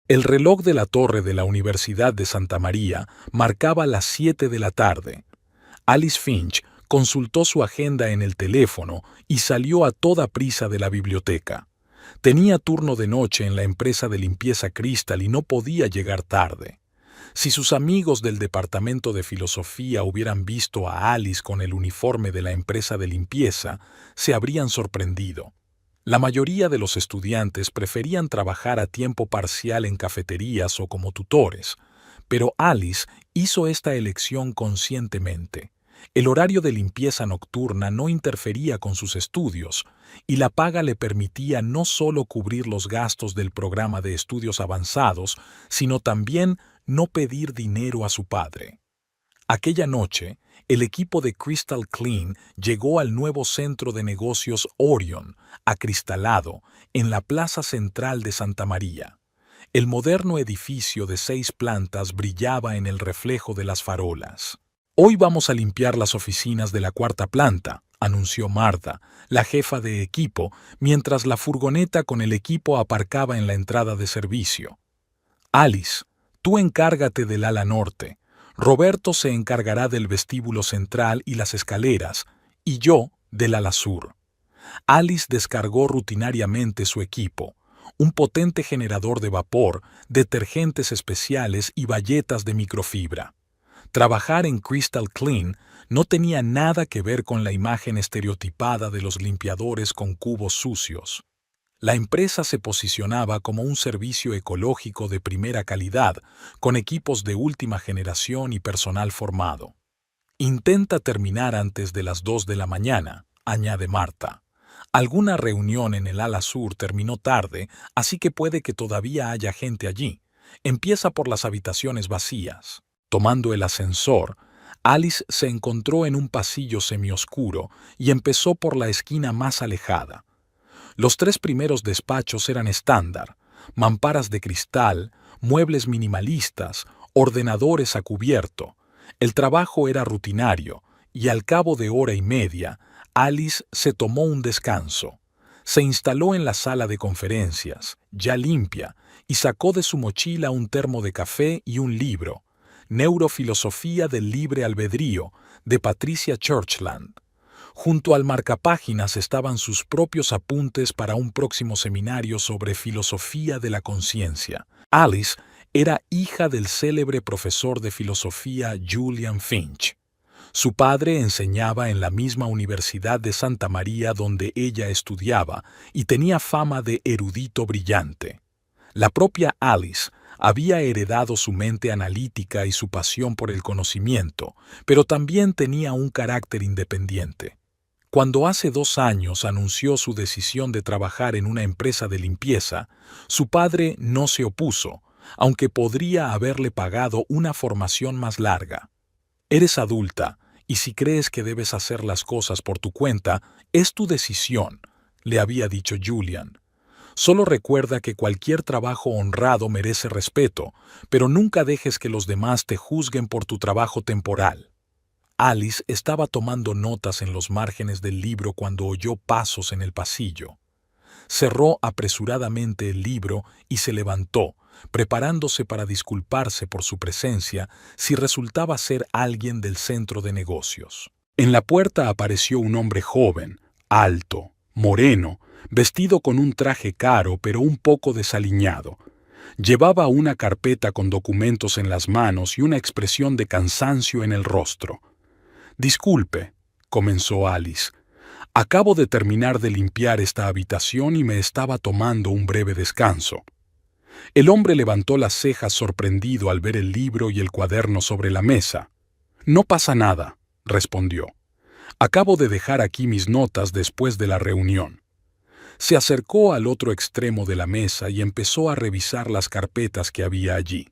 El reloj de la torre de la Universidad de Santa María marcaba las 7 de la tarde. Alice Finch consultó su agenda en el teléfono y salió a toda prisa de la biblioteca. Tenía turno de noche en la empresa de limpieza Crystal y no podía llegar tarde. Si sus amigos del departamento de filosofía hubieran visto a Alice con el uniforme de la empresa de limpieza, se habrían sorprendido. La mayoría de los estudiantes preferían trabajar a tiempo parcial en cafeterías o como tutores, pero Alice hizo esta elección conscientemente. El horario de limpieza nocturna no interfería con sus estudios, y la paga le permitía no solo cubrir los gastos del programa de estudios avanzados, sino también no pedir dinero a su padre. Aquella noche, el equipo de Crystal Clean llegó al nuevo centro de negocios Orion, acristalado, en la plaza central de Santa María. El moderno edificio de 6 plantas brillaba en el reflejo de las farolas. «Hoy vamos a limpiar las oficinas de la 4ª planta», anunció Martha, la jefa de equipo, mientras la furgoneta con el equipo aparcaba en la entrada de servicio. «Alice, tú encárgate del ala norte. Roberto se encargará del vestíbulo central y las escaleras, y yo del ala sur». Alice descargó rutinariamente su equipo, un potente generador de vapor, detergentes especiales y bayetas de microfibra. Trabajar en Crystal Clean no tenía nada que ver con la imagen estereotipada de los limpiadores con cubos sucios. La empresa se posicionaba como un servicio ecológico de primera calidad, con equipos de última generación y personal formado. «Intenta terminar antes de las 2 de la mañana», añade Martha. «Alguna reunión en el ala sur terminó tarde, así que puede que todavía haya gente allí. Empieza por las habitaciones vacías». Tomando el ascensor, Alice se encontró en un pasillo semioscuro y empezó por la esquina más alejada. Los 3 primeros despachos eran estándar: mamparas de cristal, muebles minimalistas, ordenadores a cubierto. El trabajo era rutinario, y al cabo de hora y media, Alice se tomó un descanso. Se instaló en la sala de conferencias, ya limpia, y sacó de su mochila un termo de café y un libro, Neurofilosofía del libre albedrío, de Patricia Churchland. Junto al marcapáginas estaban sus propios apuntes para un próximo seminario sobre filosofía de la conciencia. Alice era hija del célebre profesor de filosofía Julian Finch. Su padre enseñaba en la misma Universidad de Santa María donde ella estudiaba y tenía fama de erudito brillante. La propia Alice había heredado su mente analítica y su pasión por el conocimiento, pero también tenía un carácter independiente. Cuando hace 2 años anunció su decisión de trabajar en una empresa de limpieza, su padre no se opuso, aunque podría haberle pagado una formación más larga. «Eres adulta, y si crees que debes hacer las cosas por tu cuenta, es tu decisión», le había dicho Julian. «Solo recuerda que cualquier trabajo honrado merece respeto, pero nunca dejes que los demás te juzguen por tu trabajo temporal». Alice estaba tomando notas en los márgenes del libro cuando oyó pasos en el pasillo. Cerró apresuradamente el libro y se levantó, preparándose para disculparse por su presencia si resultaba ser alguien del centro de negocios. En la puerta apareció un hombre joven, alto, moreno, vestido con un traje caro pero un poco desaliñado. Llevaba una carpeta con documentos en las manos y una expresión de cansancio en el rostro. «Disculpe», comenzó Alice. «Acabo de terminar de limpiar esta habitación y me estaba tomando un breve descanso». El hombre levantó las cejas sorprendido al ver el libro y el cuaderno sobre la mesa. «No pasa nada», respondió. «Acabo de dejar aquí mis notas después de la reunión». Se acercó al otro extremo de la mesa y empezó a revisar las carpetas que había allí.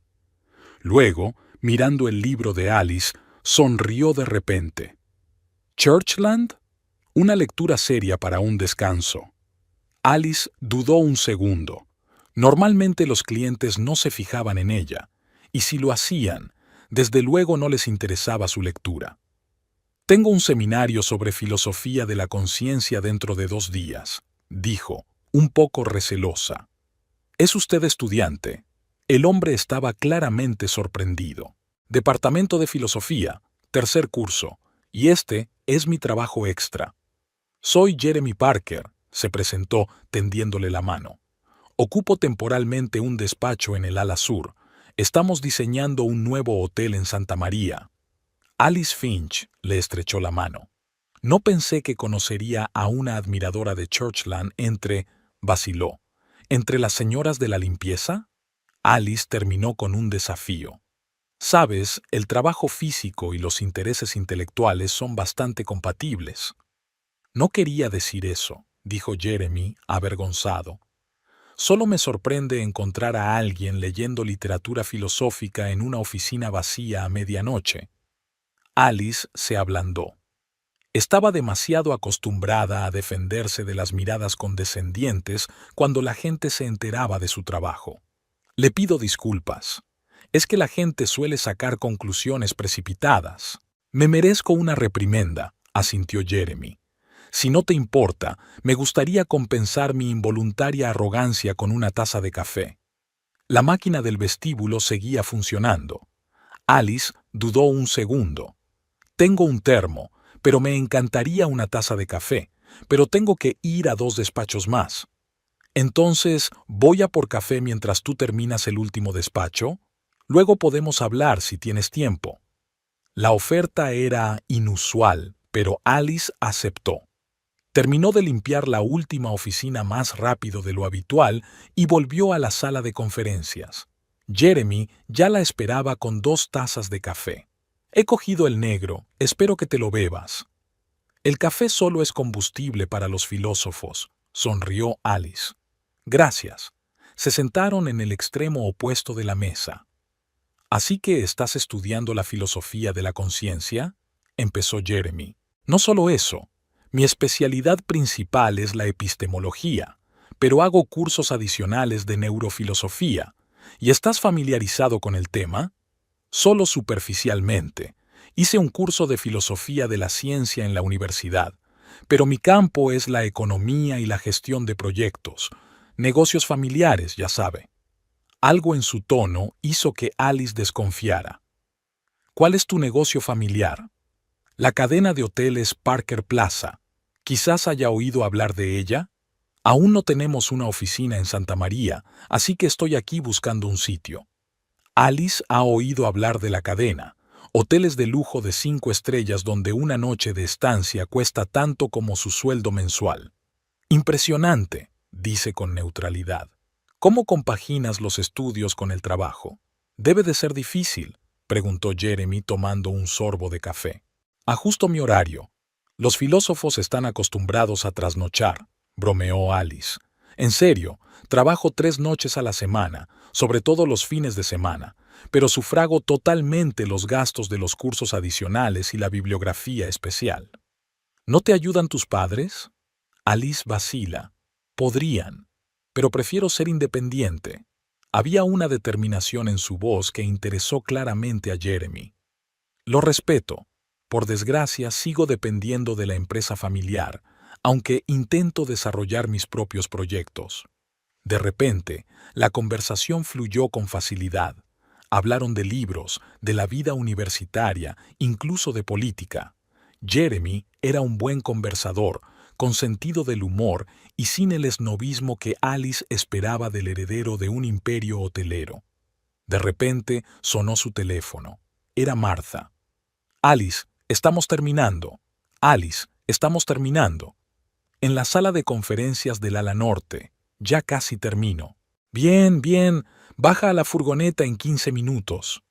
Luego, mirando el libro de Alice, sonrió de repente. «¿Churchland?» Una lectura seria para un descanso. Alice dudó un segundo. Normalmente los clientes no se fijaban en ella, y si lo hacían, desde luego no les interesaba su lectura. «Tengo un seminario sobre filosofía de la conciencia dentro de 2 días», dijo, un poco recelosa. «¿Es usted estudiante?». El hombre estaba claramente sorprendido. Departamento de Filosofía, tercer curso, y este es mi trabajo extra. Soy Jeremy Parker, se presentó tendiéndole la mano. Ocupo temporalmente un despacho en el ala sur. Estamos diseñando un nuevo hotel en Santa María. Alice Finch le estrechó la mano. No pensé que conocería a una admiradora de Churchland vaciló. ¿Entre las señoras de la limpieza? Alice terminó con un desafío. Sabes, el trabajo físico y los intereses intelectuales son bastante compatibles. No quería decir eso, dijo Jeremy, avergonzado. Solo me sorprende encontrar a alguien leyendo literatura filosófica en una oficina vacía a medianoche. Alice se ablandó. Estaba demasiado acostumbrada a defenderse de las miradas condescendientes cuando la gente se enteraba de su trabajo. Le pido disculpas. Es que la gente suele sacar conclusiones precipitadas. Me merezco una reprimenda, asintió Jeremy. Si no te importa, me gustaría compensar mi involuntaria arrogancia con una taza de café. La máquina del vestíbulo seguía funcionando. Alice dudó un segundo. Tengo un termo, pero me encantaría una taza de café, pero tengo que ir a 2 despachos más. Entonces, ¿voy a por café mientras tú terminas el último despacho? Luego podemos hablar si tienes tiempo. La oferta era inusual, pero Alice aceptó. Terminó de limpiar la última oficina más rápido de lo habitual y volvió a la sala de conferencias. Jeremy ya la esperaba con 2 tazas de café. He cogido el negro, espero que te lo bebas. El café solo es combustible para los filósofos, sonrió Alice. Gracias. Se sentaron en el extremo opuesto de la mesa. ¿Así que estás estudiando la filosofía de la conciencia? Empezó Jeremy. No solo eso. Mi especialidad principal es la epistemología, pero hago cursos adicionales de neurofilosofía. ¿Y estás familiarizado con el tema? Solo superficialmente. Hice un curso de filosofía de la ciencia en la universidad, pero mi campo es la economía y la gestión de proyectos, negocios familiares, ya sabe. Algo en su tono hizo que Alice desconfiara. ¿Cuál es tu negocio familiar? La cadena de hoteles Parker Plaza. ¿Quizás haya oído hablar de ella? Aún no tenemos una oficina en Santa María, así que estoy aquí buscando un sitio. Alice ha oído hablar de la cadena, hoteles de lujo de 5 estrellas donde una noche de estancia cuesta tanto como su sueldo mensual. Impresionante, dice con neutralidad. ¿Cómo compaginas los estudios con el trabajo? Debe de ser difícil, preguntó Jeremy tomando un sorbo de café. Ajusto mi horario. Los filósofos están acostumbrados a trasnochar, bromeó Alice. En serio, trabajo 3 noches a la semana, sobre todo los fines de semana, pero sufrago totalmente los gastos de los cursos adicionales y la bibliografía especial. ¿No te ayudan tus padres? Alice vacila. Podrían, pero prefiero ser independiente. Había una determinación en su voz que interesó claramente a Jeremy. Lo respeto. Por desgracia, sigo dependiendo de la empresa familiar, aunque intento desarrollar mis propios proyectos. De repente, la conversación fluyó con facilidad. Hablaron de libros, de la vida universitaria, incluso de política. Jeremy era un buen conversador, con sentido del humor y sin el esnobismo que Alice esperaba del heredero de un imperio hotelero. De repente sonó su teléfono. Era Martha. Alice, estamos terminando. Alice, estamos terminando. En la sala de conferencias del ala norte. Ya casi termino. Bien, bien. Baja a la furgoneta en 15 minutos.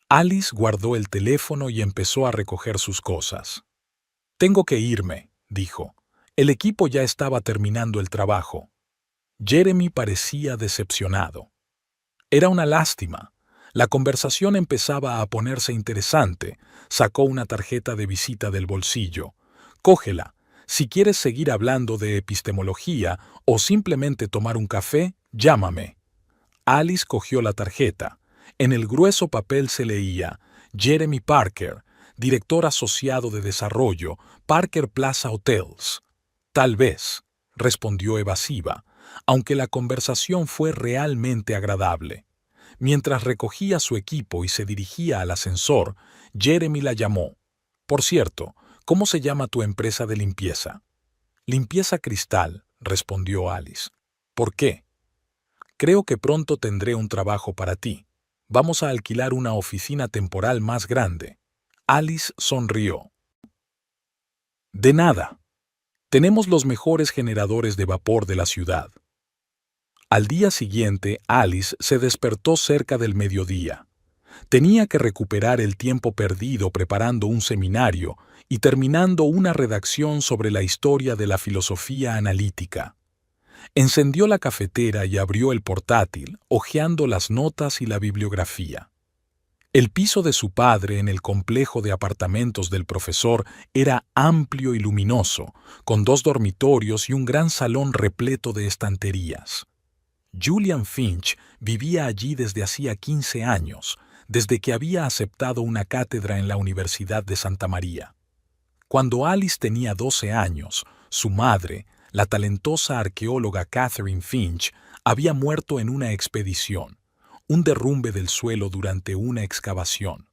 Alice guardó el teléfono y empezó a recoger sus cosas. Tengo que irme, dijo. El equipo ya estaba terminando el trabajo. Jeremy parecía decepcionado. Era una lástima. La conversación empezaba a ponerse interesante. Sacó una tarjeta de visita del bolsillo. Cógela. Si quieres seguir hablando de epistemología o simplemente tomar un café, llámame. Alice cogió la tarjeta. En el grueso papel se leía Jeremy Parker, director asociado de desarrollo, Parker Plaza Hotels. Tal vez, respondió evasiva, aunque la conversación fue realmente agradable. Mientras recogía su equipo y se dirigía al ascensor, Jeremy la llamó. «Por cierto, ¿cómo se llama tu empresa de limpieza?» «Limpieza Cristal», respondió Alice. «¿Por qué?» «Creo que pronto tendré un trabajo para ti. Vamos a alquilar una oficina temporal más grande». Alice sonrió. «De nada. Tenemos los mejores generadores de vapor de la ciudad». Al día siguiente, Alice se despertó cerca del mediodía. Tenía que recuperar el tiempo perdido preparando un seminario y terminando una redacción sobre la historia de la filosofía analítica. Encendió la cafetera y abrió el portátil, hojeando las notas y la bibliografía. El piso de su padre en el complejo de apartamentos del profesor era amplio y luminoso, con 2 dormitorios y un gran salón repleto de estanterías. Julian Finch vivía allí desde hacía 15 años, desde que había aceptado una cátedra en la Universidad de Santa María. Cuando Alice tenía 12 años, su madre, la talentosa arqueóloga Catherine Finch, había muerto en una expedición, un derrumbe del suelo durante una excavación.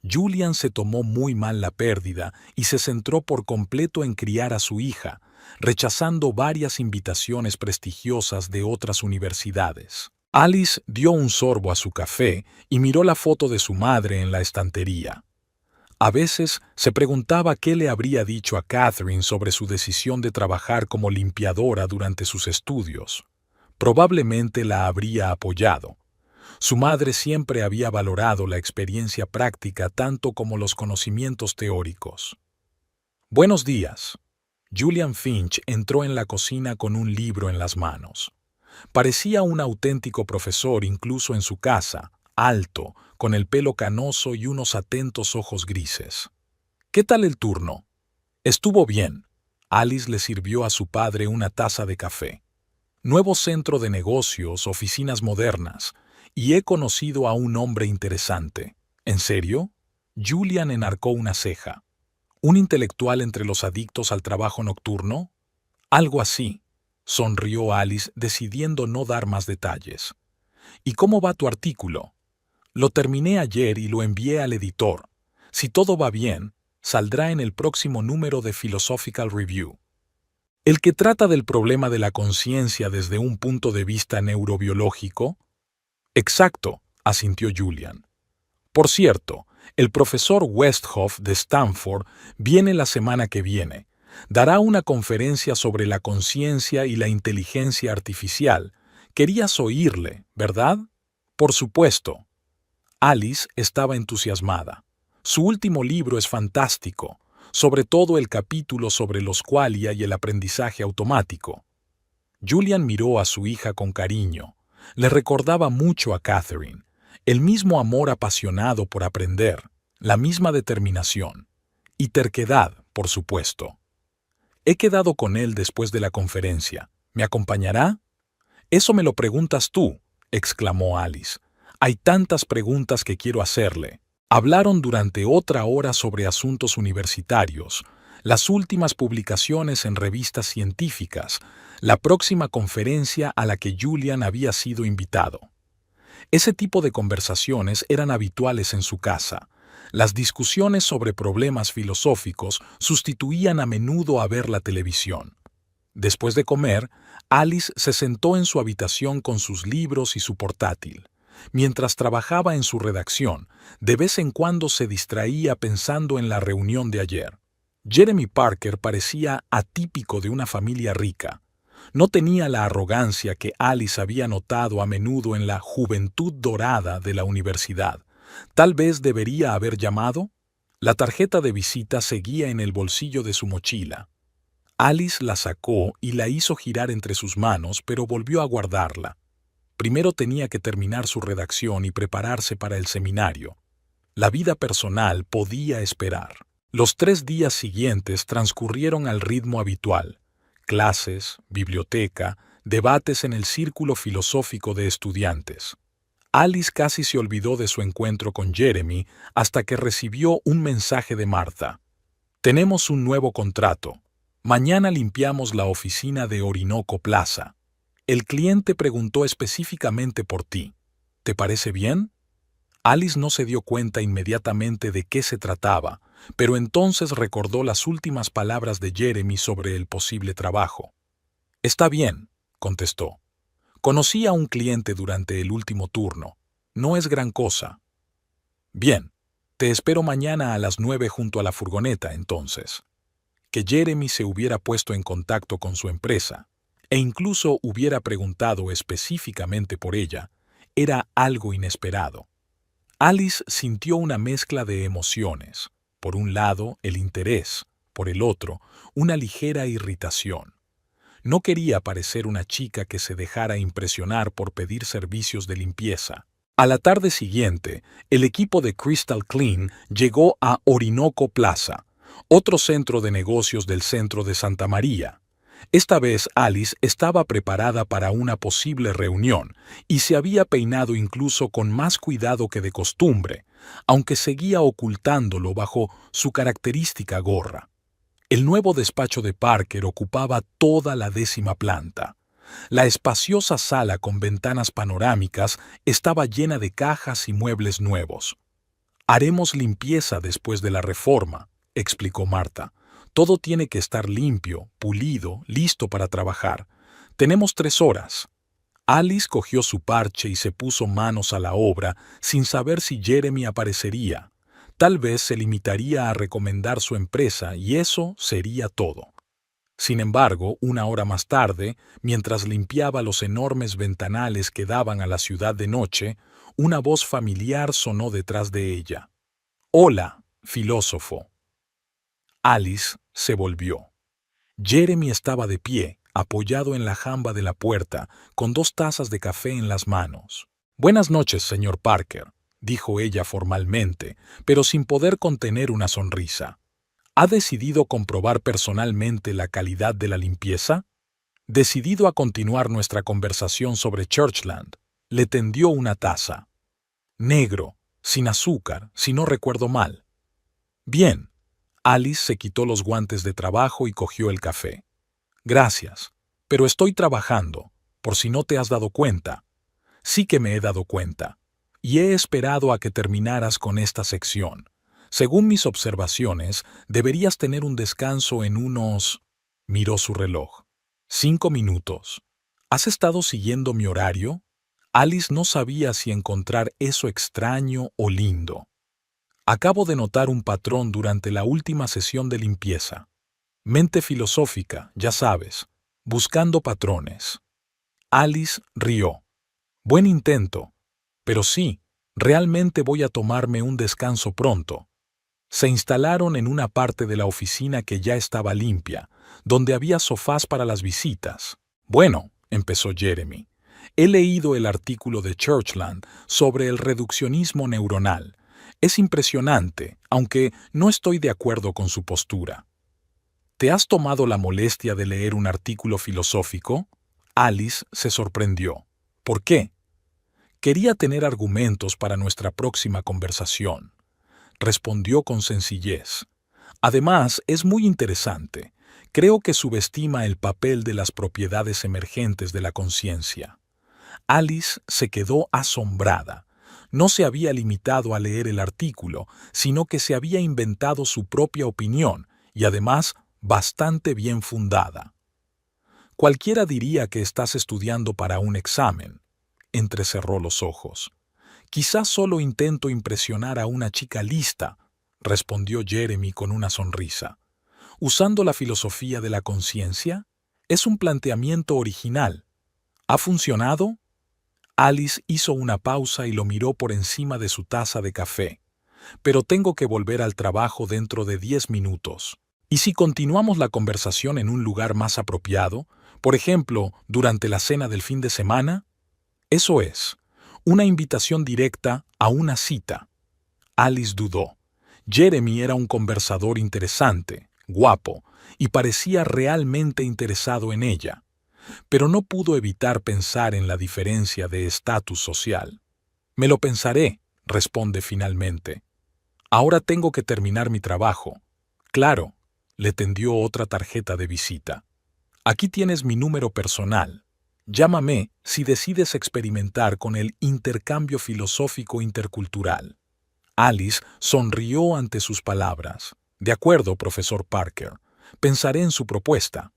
Julian se tomó muy mal la pérdida y se centró por completo en criar a su hija, rechazando varias invitaciones prestigiosas de otras universidades. Alice dio un sorbo a su café y miró la foto de su madre en la estantería. A veces se preguntaba qué le habría dicho a Catherine sobre su decisión de trabajar como limpiadora durante sus estudios. Probablemente la habría apoyado. Su madre siempre había valorado la experiencia práctica tanto como los conocimientos teóricos. «Buenos días». Julian Finch entró en la cocina con un libro en las manos. Parecía un auténtico profesor incluso en su casa, alto, con el pelo canoso y unos atentos ojos grises. «¿Qué tal el turno?» «Estuvo bien». Alice le sirvió a su padre una taza de café. «Nuevo centro de negocios, oficinas modernas, y he conocido a un hombre interesante». «¿En serio?» Julian enarcó una ceja. «¿Un intelectual entre los adictos al trabajo nocturno?» «Algo así», sonrió Alice, decidiendo no dar más detalles. «¿Y cómo va tu artículo?» «Lo terminé ayer y lo envié al editor. Si todo va bien, saldrá en el próximo número de Philosophical Review». «¿El que trata del problema de la conciencia desde un punto de vista neurobiológico?» «Exacto», asintió Julian. «Por cierto, el profesor Westhoff de Stanford viene la semana que viene. Dará una conferencia sobre la conciencia y la inteligencia artificial. Querías oírle, ¿verdad?» «Por supuesto». Alice estaba entusiasmada. Su último libro es fantástico, sobre todo el capítulo sobre los qualia y el aprendizaje automático. Julian miró a su hija con cariño. Le recordaba mucho a Catherine. El mismo amor apasionado por aprender, la misma determinación. Y terquedad, por supuesto. «He quedado con él después de la conferencia. ¿Me acompañará?» «Eso me lo preguntas tú», exclamó Alice. «Hay tantas preguntas que quiero hacerle». Hablaron durante otra hora sobre asuntos universitarios, las últimas publicaciones en revistas científicas, la próxima conferencia a la que Julian había sido invitado. Ese tipo de conversaciones eran habituales en su casa. Las discusiones sobre problemas filosóficos sustituían a menudo a ver la televisión. Después de comer, Alice se sentó en su habitación con sus libros y su portátil. Mientras trabajaba en su redacción, de vez en cuando se distraía pensando en la reunión de ayer. Jeremy Parker parecía atípico de una familia rica. No tenía la arrogancia que Alice había notado a menudo en la juventud dorada de la universidad. Tal vez debería haber llamado. La tarjeta de visita seguía en el bolsillo de su mochila. Alice la sacó y la hizo girar entre sus manos, pero volvió a guardarla. Primero tenía que terminar su redacción y prepararse para el seminario. La vida personal podía esperar. Los 3 días siguientes transcurrieron al ritmo habitual. Clases, biblioteca, debates en el círculo filosófico de estudiantes. Alice casi se olvidó de su encuentro con Jeremy hasta que recibió un mensaje de Martha. «Tenemos un nuevo contrato. Mañana limpiamos la oficina de Orinoco Plaza. El cliente preguntó específicamente por ti». ¿Te parece bien? Alice no se dio cuenta inmediatamente de qué se trataba, pero entonces recordó las últimas palabras de Jeremy sobre el posible trabajo. Está bien, contestó. Conocí a un cliente durante el último turno. No es gran cosa. Bien, te espero mañana a las 9 junto a la furgoneta, entonces. Que Jeremy se hubiera puesto en contacto con su empresa, e incluso hubiera preguntado específicamente por ella, era algo inesperado. Alice sintió una mezcla de emociones. Por un lado, el interés, por el otro, una ligera irritación. No quería parecer una chica que se dejara impresionar por pedir servicios de limpieza. A la tarde siguiente, el equipo de Crystal Clean llegó a Orinoco Plaza, otro centro de negocios del centro de Santa María. Esta vez Alice estaba preparada para una posible reunión y se había peinado incluso con más cuidado que de costumbre, aunque seguía ocultándolo bajo su característica gorra. El nuevo despacho de Parker ocupaba toda la 10ª planta. La espaciosa sala con ventanas panorámicas estaba llena de cajas y muebles nuevos. Haremos limpieza después de la reforma, explicó Marta. Todo tiene que estar limpio, pulido, listo para trabajar. Tenemos 3 horas. Alice cogió su parche y se puso manos a la obra sin saber si Jeremy aparecería. Tal vez se limitaría a recomendar su empresa y eso sería todo. Sin embargo, 1 hora más tarde, mientras limpiaba los enormes ventanales que daban a la ciudad de noche, una voz familiar sonó detrás de ella. «Hola, filósofo». Alice se volvió. Jeremy estaba de pie, apoyado en la jamba de la puerta, con 2 tazas de café en las manos. «Buenas noches, señor Parker», dijo ella formalmente, pero sin poder contener una sonrisa. ¿Ha decidido comprobar personalmente la calidad de la limpieza? Decidido a continuar nuestra conversación sobre Churchland, le tendió una taza. Negro, sin azúcar, si no recuerdo mal. Bien. Alice se quitó los guantes de trabajo y cogió el café. Gracias, pero estoy trabajando, por si no te has dado cuenta. Sí que me he dado cuenta, y he esperado a que terminaras con esta sección. Según mis observaciones, deberías tener un descanso en unos... Miró su reloj. 5 minutos. ¿Has estado siguiendo mi horario? Alice no sabía si encontrar eso extraño o lindo. Acabo de notar un patrón durante la última sesión de limpieza. Mente filosófica, ya sabes, buscando patrones. Alice rió. Buen intento. Pero sí, realmente voy a tomarme un descanso pronto. Se instalaron en una parte de la oficina que ya estaba limpia, donde había sofás para las visitas. Bueno, empezó Jeremy. He leído el artículo de Churchland sobre el reduccionismo neuronal. Es impresionante, aunque no estoy de acuerdo con su postura. ¿Te has tomado la molestia de leer un artículo filosófico? Alice se sorprendió. ¿Por qué? Quería tener argumentos para nuestra próxima conversación. Respondió con sencillez. Además, es muy interesante. Creo que subestima el papel de las propiedades emergentes de la conciencia. Alice se quedó asombrada. No se había limitado a leer el artículo, sino que se había inventado su propia opinión, y además bastante bien fundada. Cualquiera diría que estás estudiando para un examen. Entrecerró los ojos. Quizás solo intento impresionar a una chica lista, respondió Jeremy con una sonrisa. ¿Usando la filosofía de la conciencia? Es un planteamiento original. ¿Ha funcionado? Alice hizo una pausa y lo miró por encima de su taza de café. Pero tengo que volver al trabajo dentro de 10 minutos. ¿Y si continuamos la conversación en un lugar más apropiado? Por ejemplo, durante la cena del fin de semana. Eso es, una invitación directa a una cita. Alice dudó. Jeremy era un conversador interesante, guapo, y parecía realmente interesado en ella. Pero no pudo evitar pensar en la diferencia de estatus social. Me lo pensaré, responde finalmente. Ahora tengo que terminar mi trabajo. Claro, le tendió otra tarjeta de visita. Aquí tienes mi número personal. Llámame si decides experimentar con el intercambio filosófico intercultural. Alice sonrió ante sus palabras. De acuerdo, profesor Parker. Pensaré en su propuesta.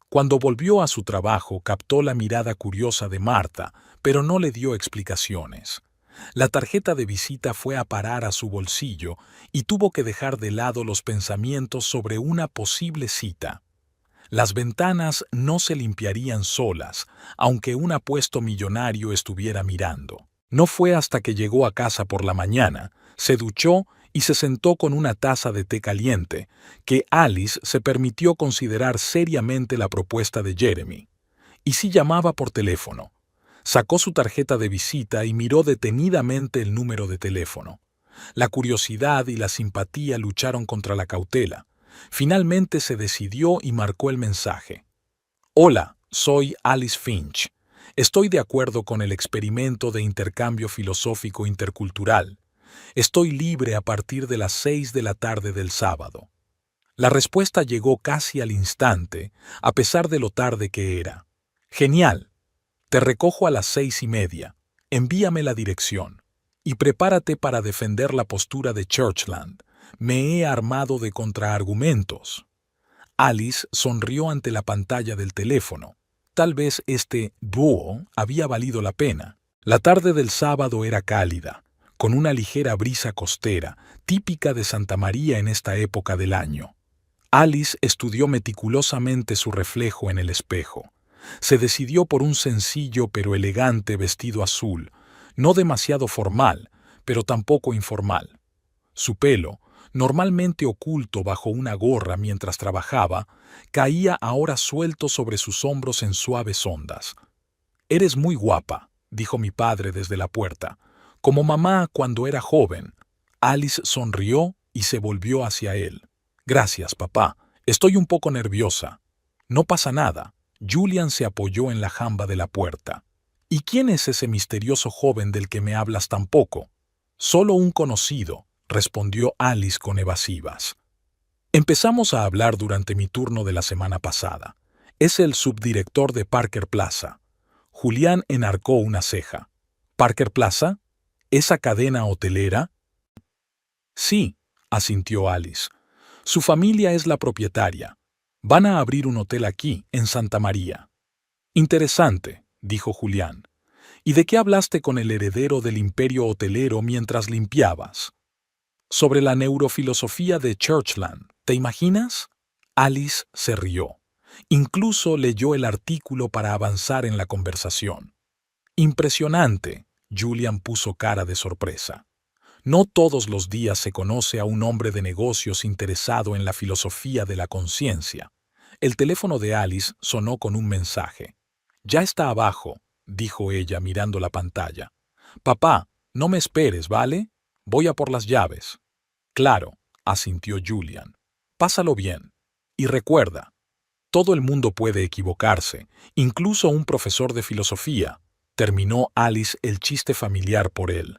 Cuando volvió a su trabajo, captó la mirada curiosa de Marta, pero no le dio explicaciones. La tarjeta de visita fue a parar a su bolsillo y tuvo que dejar de lado los pensamientos sobre una posible cita. Las ventanas no se limpiarían solas, aunque un apuesto millonario estuviera mirando. No fue hasta que llegó a casa por la mañana, se duchó y se sentó con una taza de té caliente, que Alice se permitió considerar seriamente la propuesta de Jeremy. ¿Y si llamaba por teléfono? Sacó su tarjeta de visita y miró detenidamente el número de teléfono. La curiosidad y la simpatía lucharon contra la cautela. Finalmente se decidió y marcó el mensaje. Hola, soy Alice Finch. Estoy de acuerdo con el experimento de intercambio filosófico intercultural. Estoy libre a partir de las 6 de la tarde del sábado. La respuesta llegó casi al instante, a pesar de lo tarde que era. Genial. Te recojo a las 6:30. Envíame la dirección. Y prepárate para defender la postura de Churchland. Me he armado de contraargumentos. Alice sonrió ante la pantalla del teléfono. Tal vez este dúo había valido la pena. La tarde del sábado era cálida, con una ligera brisa costera, típica de Santa María en esta época del año. Alice estudió meticulosamente su reflejo en el espejo. Se decidió por un sencillo pero elegante vestido azul, no demasiado formal, pero tampoco informal. Su pelo, normalmente oculto bajo una gorra mientras trabajaba, caía ahora suelto sobre sus hombros en suaves ondas. «Eres muy guapa», dijo mi padre desde la puerta, «como mamá cuando era joven». Alice sonrió y se volvió hacia él. «Gracias, papá. Estoy un poco nerviosa». «No pasa nada». Julian se apoyó en la jamba de la puerta. «¿Y quién es ese misterioso joven del que me hablas tan poco?» «Solo un conocido», respondió Alice con evasivas. «Empezamos a hablar durante mi turno de la semana pasada. Es el subdirector de Parker Plaza». Julián enarcó una ceja. «¿Parker Plaza? ¿Esa cadena hotelera?» «Sí», asintió Alice. «Su familia es la propietaria. Van a abrir un hotel aquí, en Santa María». «Interesante», dijo Julián. «¿Y de qué hablaste con el heredero del imperio hotelero mientras limpiabas?» «Sobre la neurofilosofía de Churchland, ¿te imaginas?» Alice se rió. Incluso leyó el artículo para avanzar en la conversación. «Impresionante», Julian puso cara de sorpresa. «No todos los días se conoce a un hombre de negocios interesado en la filosofía de la conciencia». El teléfono de Alice sonó con un mensaje. «Ya está abajo», dijo ella mirando la pantalla. «Papá, no me esperes, ¿vale? Voy a por las llaves». «Claro», asintió Julian. «Pásalo bien. Y recuerda, todo el mundo puede equivocarse, incluso un profesor de filosofía», terminó Alice el chiste familiar por él.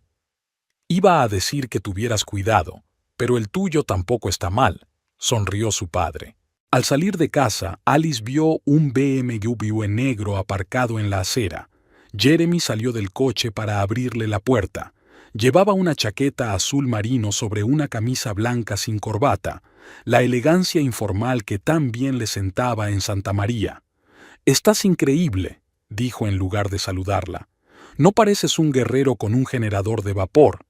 «Iba a decir que tuvieras cuidado, pero el tuyo tampoco está mal», sonrió su padre. Al salir de casa, Alice vio un BMW negro aparcado en la acera. Jeremy salió del coche para abrirle la puerta. Llevaba una chaqueta azul marino sobre una camisa blanca sin corbata, la elegancia informal que tan bien le sentaba en Santa María. «Estás increíble», dijo en lugar de saludarla. «No pareces un guerrero con un generador de vapor.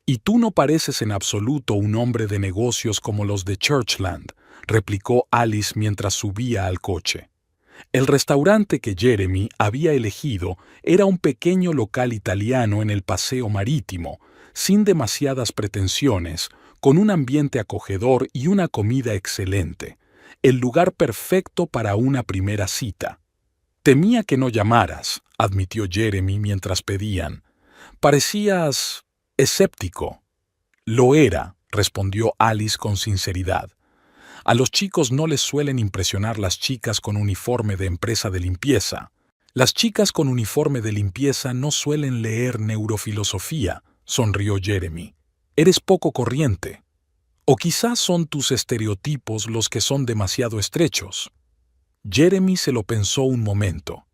Y tú no pareces en absoluto un hombre de negocios como los de Churchland», replicó Alice mientras subía al coche. El restaurante que Jeremy había elegido era un pequeño local italiano en el Paseo Marítimo, sin demasiadas pretensiones, con un ambiente acogedor y una comida excelente. El lugar perfecto para una primera cita. «Temía que no llamaras», admitió Jeremy mientras pedían. «Parecías escéptico». «Lo era», respondió Alice con sinceridad. «A los chicos no les suelen impresionar las chicas con uniforme de empresa de limpieza. Las chicas con uniforme de limpieza no suelen leer neurofilosofía», sonrió Jeremy. «Eres poco corriente. O quizás son tus estereotipos los que son demasiado estrechos». Jeremy se lo pensó un momento.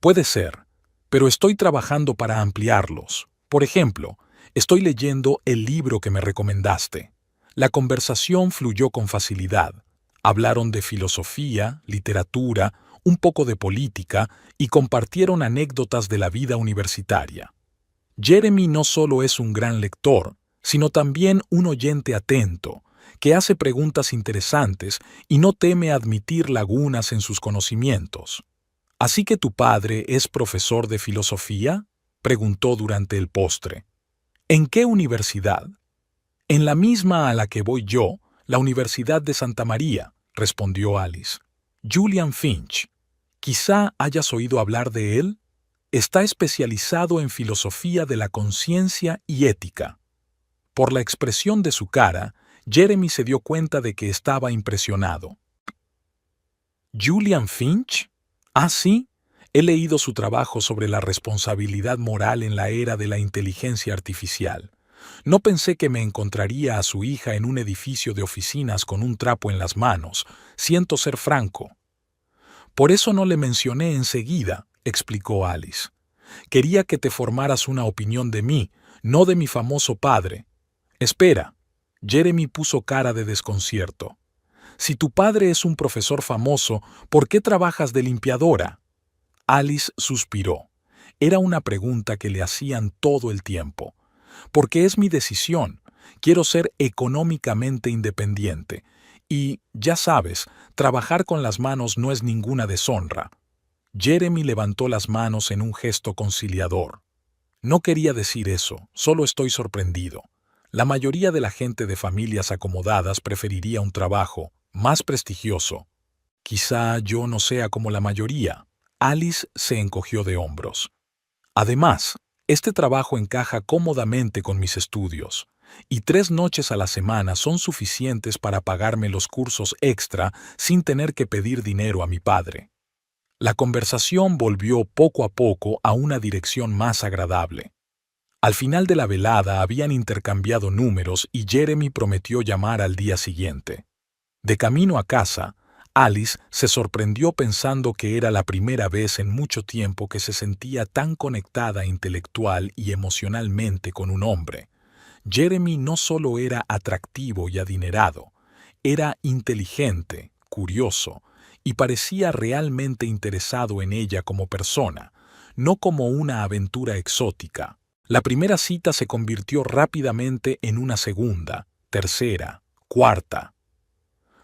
Puede ser, pero estoy trabajando para ampliarlos. Por ejemplo, estoy leyendo el libro que me recomendaste. La conversación fluyó con facilidad. Hablaron de filosofía, literatura, un poco de política y compartieron anécdotas de la vida universitaria. Jeremy no solo es un gran lector, sino también un oyente atento, que hace preguntas interesantes y no teme admitir lagunas en sus conocimientos. ¿Así que tu padre es profesor de filosofía?, preguntó durante el postre. ¿En qué universidad? En la misma a la que voy yo, la Universidad de Santa María, respondió Alice. Julian Finch. Quizá hayas oído hablar de él. Está especializado en filosofía de la conciencia y ética. Por la expresión de su cara, Jeremy se dio cuenta de que estaba impresionado. ¿Julian Finch? Ah, sí. He leído su trabajo sobre la responsabilidad moral en la era de la inteligencia artificial. No pensé que me encontraría a su hija en un edificio de oficinas con un trapo en las manos. Siento ser franco. Por eso no le mencioné enseguida, explicó Alice. Quería que te formaras una opinión de mí, no de mi famoso padre. Espera. Jeremy puso cara de desconcierto. Si tu padre es un profesor famoso, ¿por qué trabajas de limpiadora? Alice suspiró. Era una pregunta que le hacían todo el tiempo. Porque es mi decisión. Quiero ser económicamente independiente. Y, ya sabes, trabajar con las manos no es ninguna deshonra. Jeremy levantó las manos en un gesto conciliador. No quería decir eso, solo estoy sorprendido. La mayoría de la gente de familias acomodadas preferiría un trabajo más prestigioso. Quizá yo no sea como la mayoría. Alice se encogió de hombros. Además, este trabajo encaja cómodamente con mis estudios, y 3 noches a la semana son suficientes para pagarme los cursos extra sin tener que pedir dinero a mi padre. La conversación volvió poco a poco a una dirección más agradable. Al final de la velada habían intercambiado números y Jeremy prometió llamar al día siguiente. De camino a casa, Alice se sorprendió pensando que era la primera vez en mucho tiempo que se sentía tan conectada intelectual y emocionalmente con un hombre. Jeremy no solo era atractivo y adinerado, era inteligente, curioso, y parecía realmente interesado en ella como persona, no como una aventura exótica. La primera cita se convirtió rápidamente en una segunda, tercera, cuarta.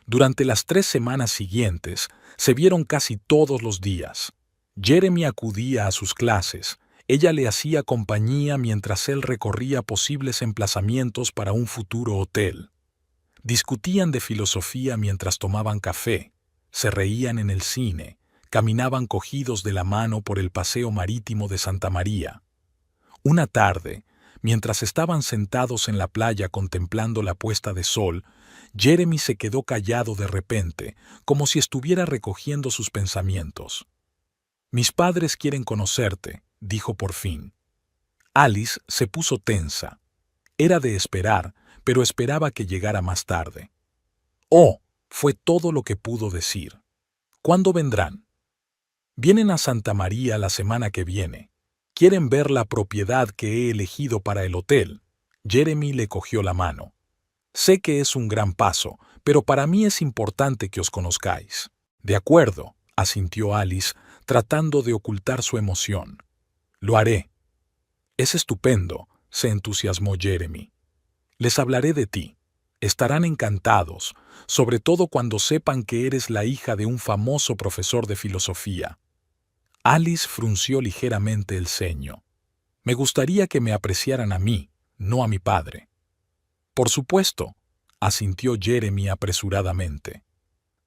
Durante las 3 semanas siguientes, se vieron casi todos los días. Jeremy acudía a sus clases, ella le hacía compañía mientras él recorría posibles emplazamientos para un futuro hotel. Discutían de filosofía mientras tomaban café, se reían en el cine, caminaban cogidos de la mano por el paseo marítimo de Santa María. Una tarde, mientras estaban sentados en la playa contemplando la puesta de sol, Jeremy se quedó callado de repente, como si estuviera recogiendo sus pensamientos. «Mis padres quieren conocerte», dijo por fin. Alice se puso tensa. Era de esperar, pero esperaba que llegara más tarde. «Oh», fue todo lo que pudo decir. «¿Cuándo vendrán?» «Vienen a Santa María la semana que viene. Quieren ver la propiedad que he elegido para el hotel». Jeremy le cogió la mano. «Sé que es un gran paso, pero para mí es importante que os conozcáis». «De acuerdo», asintió Alice, tratando de ocultar su emoción. «Lo haré». «Es estupendo», se entusiasmó Jeremy. «Les hablaré de ti. Estarán encantados, sobre todo cuando sepan que eres la hija de un famoso profesor de filosofía». Alice frunció ligeramente el ceño. «Me gustaría que me apreciaran a mí, no a mi padre». «Por supuesto», asintió Jeremy apresuradamente.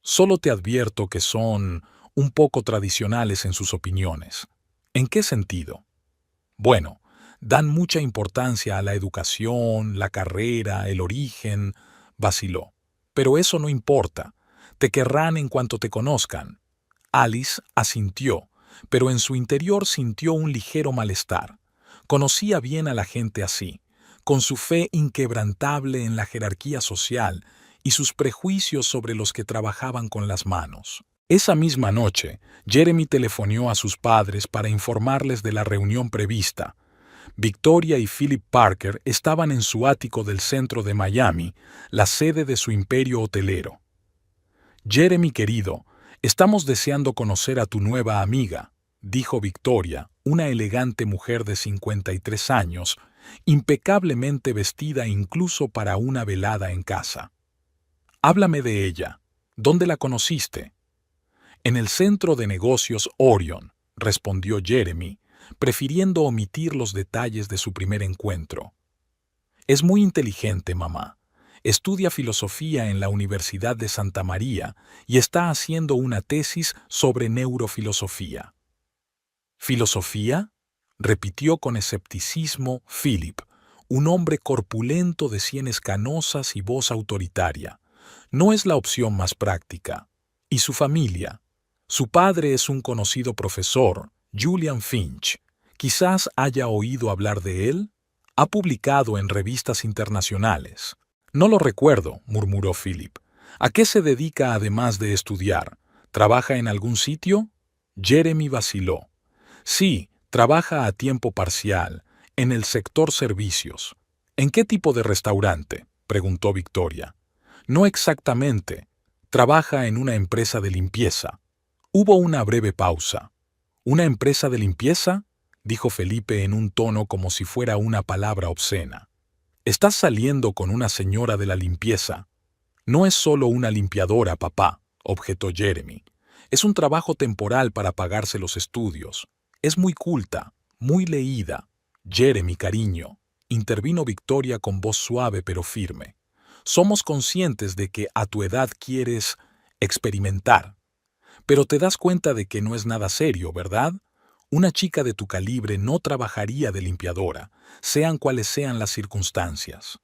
«Solo te advierto que son un poco tradicionales en sus opiniones». «¿En qué sentido?» «Bueno, dan mucha importancia a la educación, la carrera, el origen», vaciló. «Pero eso no importa. Te querrán en cuanto te conozcan». Alice asintió, pero en su interior sintió un ligero malestar. Conocía bien a la gente así, con su fe inquebrantable en la jerarquía social y sus prejuicios sobre los que trabajaban con las manos. Esa misma noche, Jeremy telefoneó a sus padres para informarles de la reunión prevista. Victoria y Philip Parker estaban en su ático del centro de Miami, la sede de su imperio hotelero. «Jeremy, querido, estamos deseando conocer a tu nueva amiga», dijo Victoria, una elegante mujer de 53 años, impecablemente vestida incluso para una velada en casa. «Háblame de ella. ¿Dónde la conociste?» «En el centro de negocios Orion», respondió Jeremy, prefiriendo omitir los detalles de su primer encuentro. «Es muy inteligente, mamá. Estudia filosofía en la Universidad de Santa María y está haciendo una tesis sobre neurofilosofía». «¿Filosofía?», repitió con escepticismo Philip, un hombre corpulento de sienes canosas y voz autoritaria. «No es la opción más práctica. ¿Y su familia?» «Su padre es un conocido profesor, Julian Finch. Quizás haya oído hablar de él. Ha publicado en revistas internacionales». «No lo recuerdo», murmuró Philip. «¿A qué se dedica además de estudiar? ¿Trabaja en algún sitio?» Jeremy vaciló. «Sí, trabaja a tiempo parcial, en el sector servicios». «¿En qué tipo de restaurante?», preguntó Victoria. «No exactamente. Trabaja en una empresa de limpieza». Hubo una breve pausa. «¿Una empresa de limpieza?», dijo Felipe en un tono como si fuera una palabra obscena. «Estás saliendo con una señora de la limpieza». «No es solo una limpiadora, papá», objetó Jeremy. «Es un trabajo temporal para pagarse los estudios. Es muy culta, muy leída». «Jeremy, cariño», intervino Victoria con voz suave pero firme. «Somos conscientes de que a tu edad quieres experimentar. Pero te das cuenta de que no es nada serio, ¿verdad? Una chica de tu calibre no trabajaría de limpiadora, sean cuales sean las circunstancias».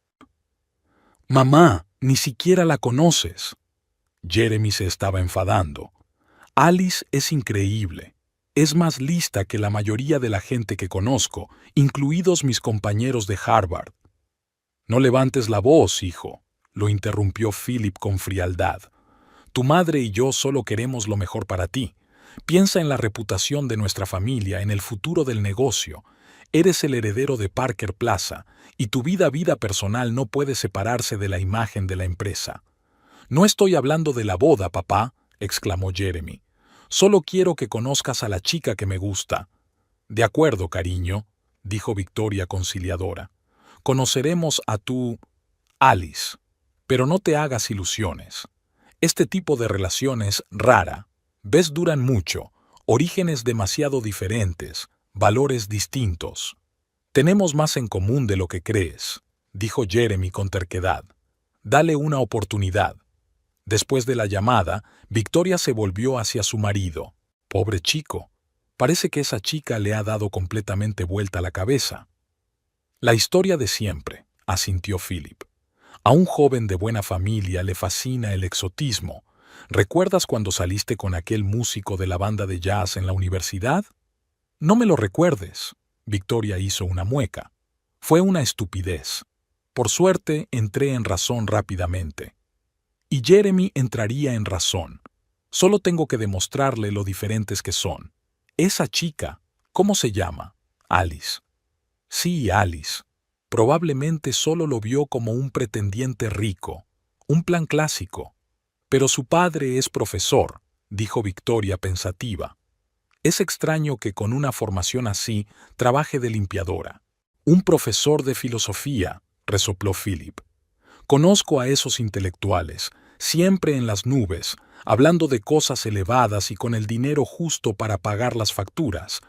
«Mamá, ni siquiera la conoces». Jeremy se estaba enfadando. «Alice es increíble. Es más lista que la mayoría de la gente que conozco, incluidos mis compañeros de Harvard». «No levantes la voz, hijo», lo interrumpió Philip con frialdad. «Tu madre y yo solo queremos lo mejor para ti. Piensa en la reputación de nuestra familia, en el futuro del negocio. Eres el heredero de Parker Plaza, y tu vida personal no puede separarse de la imagen de la empresa». «No estoy hablando de la boda, papá», exclamó Jeremy. «Solo quiero que conozcas a la chica que me gusta». «De acuerdo, cariño», dijo Victoria conciliadora. «Conoceremos a tu Alice. Pero no te hagas ilusiones. Este tipo de relaciones rara. ¿Ves? Duran mucho, orígenes demasiado diferentes, valores distintos». «Tenemos más en común de lo que crees», dijo Jeremy con terquedad. «Dale una oportunidad». Después de la llamada, Victoria se volvió hacia su marido. «Pobre chico. Parece que esa chica le ha dado completamente vuelta la cabeza». «La historia de siempre», asintió Philip. «A un joven de buena familia le fascina el exotismo. ¿Recuerdas cuando saliste con aquel músico de la banda de jazz en la universidad?» «No me lo recuerdes». Victoria hizo una mueca. «Fue una estupidez. Por suerte entré en razón rápidamente». «Y Jeremy entraría en razón. Solo tengo que demostrarle lo diferentes que son. Esa chica, ¿cómo se llama?» «Alice». «Sí, Alice. Probablemente solo lo vio como un pretendiente rico, un plan clásico. Pero su padre es profesor», dijo Victoria pensativa. «Es extraño que con una formación así trabaje de limpiadora». «Un profesor de filosofía», resopló Philip. «Conozco a esos intelectuales, siempre en las nubes, hablando de cosas elevadas y con el dinero justo para pagar las facturas.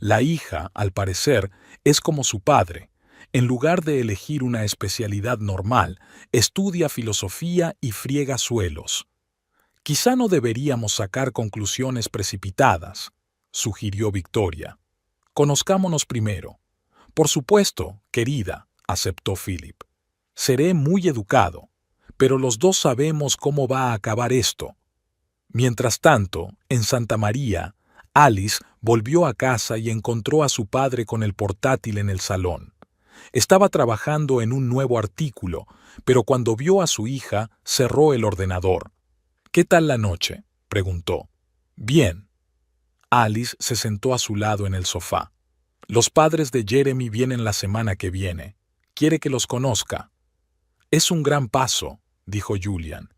La hija, al parecer, es como su padre. En lugar de elegir una especialidad normal, estudia filosofía y friega suelos». «Quizá no deberíamos sacar conclusiones precipitadas», sugirió Victoria. «Conozcámonos primero». «Por supuesto, querida», aceptó Philip. «Seré muy educado, pero los dos sabemos cómo va a acabar esto». Mientras tanto, en Santa María, Alice volvió a casa y encontró a su padre con el portátil en el salón. Estaba trabajando en un nuevo artículo, pero cuando vio a su hija, cerró el ordenador. «¿Qué tal la noche?», preguntó. Bien. Alice se sentó a su lado en el sofá. Los padres de Jeremy vienen la semana que viene. Quiere que los conozca. Es un gran paso, dijo Julian.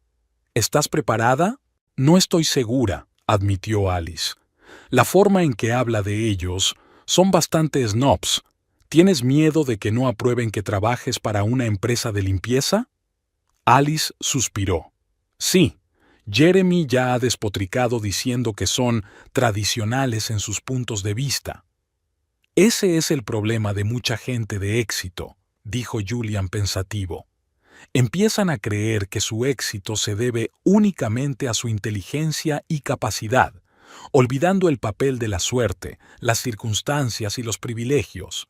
¿Estás preparada? No estoy segura, admitió Alice. La forma en que habla de ellos son bastante snobs. ¿Tienes miedo de que no aprueben que trabajes para una empresa de limpieza? Alice suspiró. Sí, Jeremy ya ha despotricado diciendo que son tradicionales en sus puntos de vista. Ese es el problema de mucha gente de éxito, dijo Julian pensativo. Empiezan a creer que su éxito se debe únicamente a su inteligencia y capacidad, olvidando el papel de la suerte, las circunstancias y los privilegios.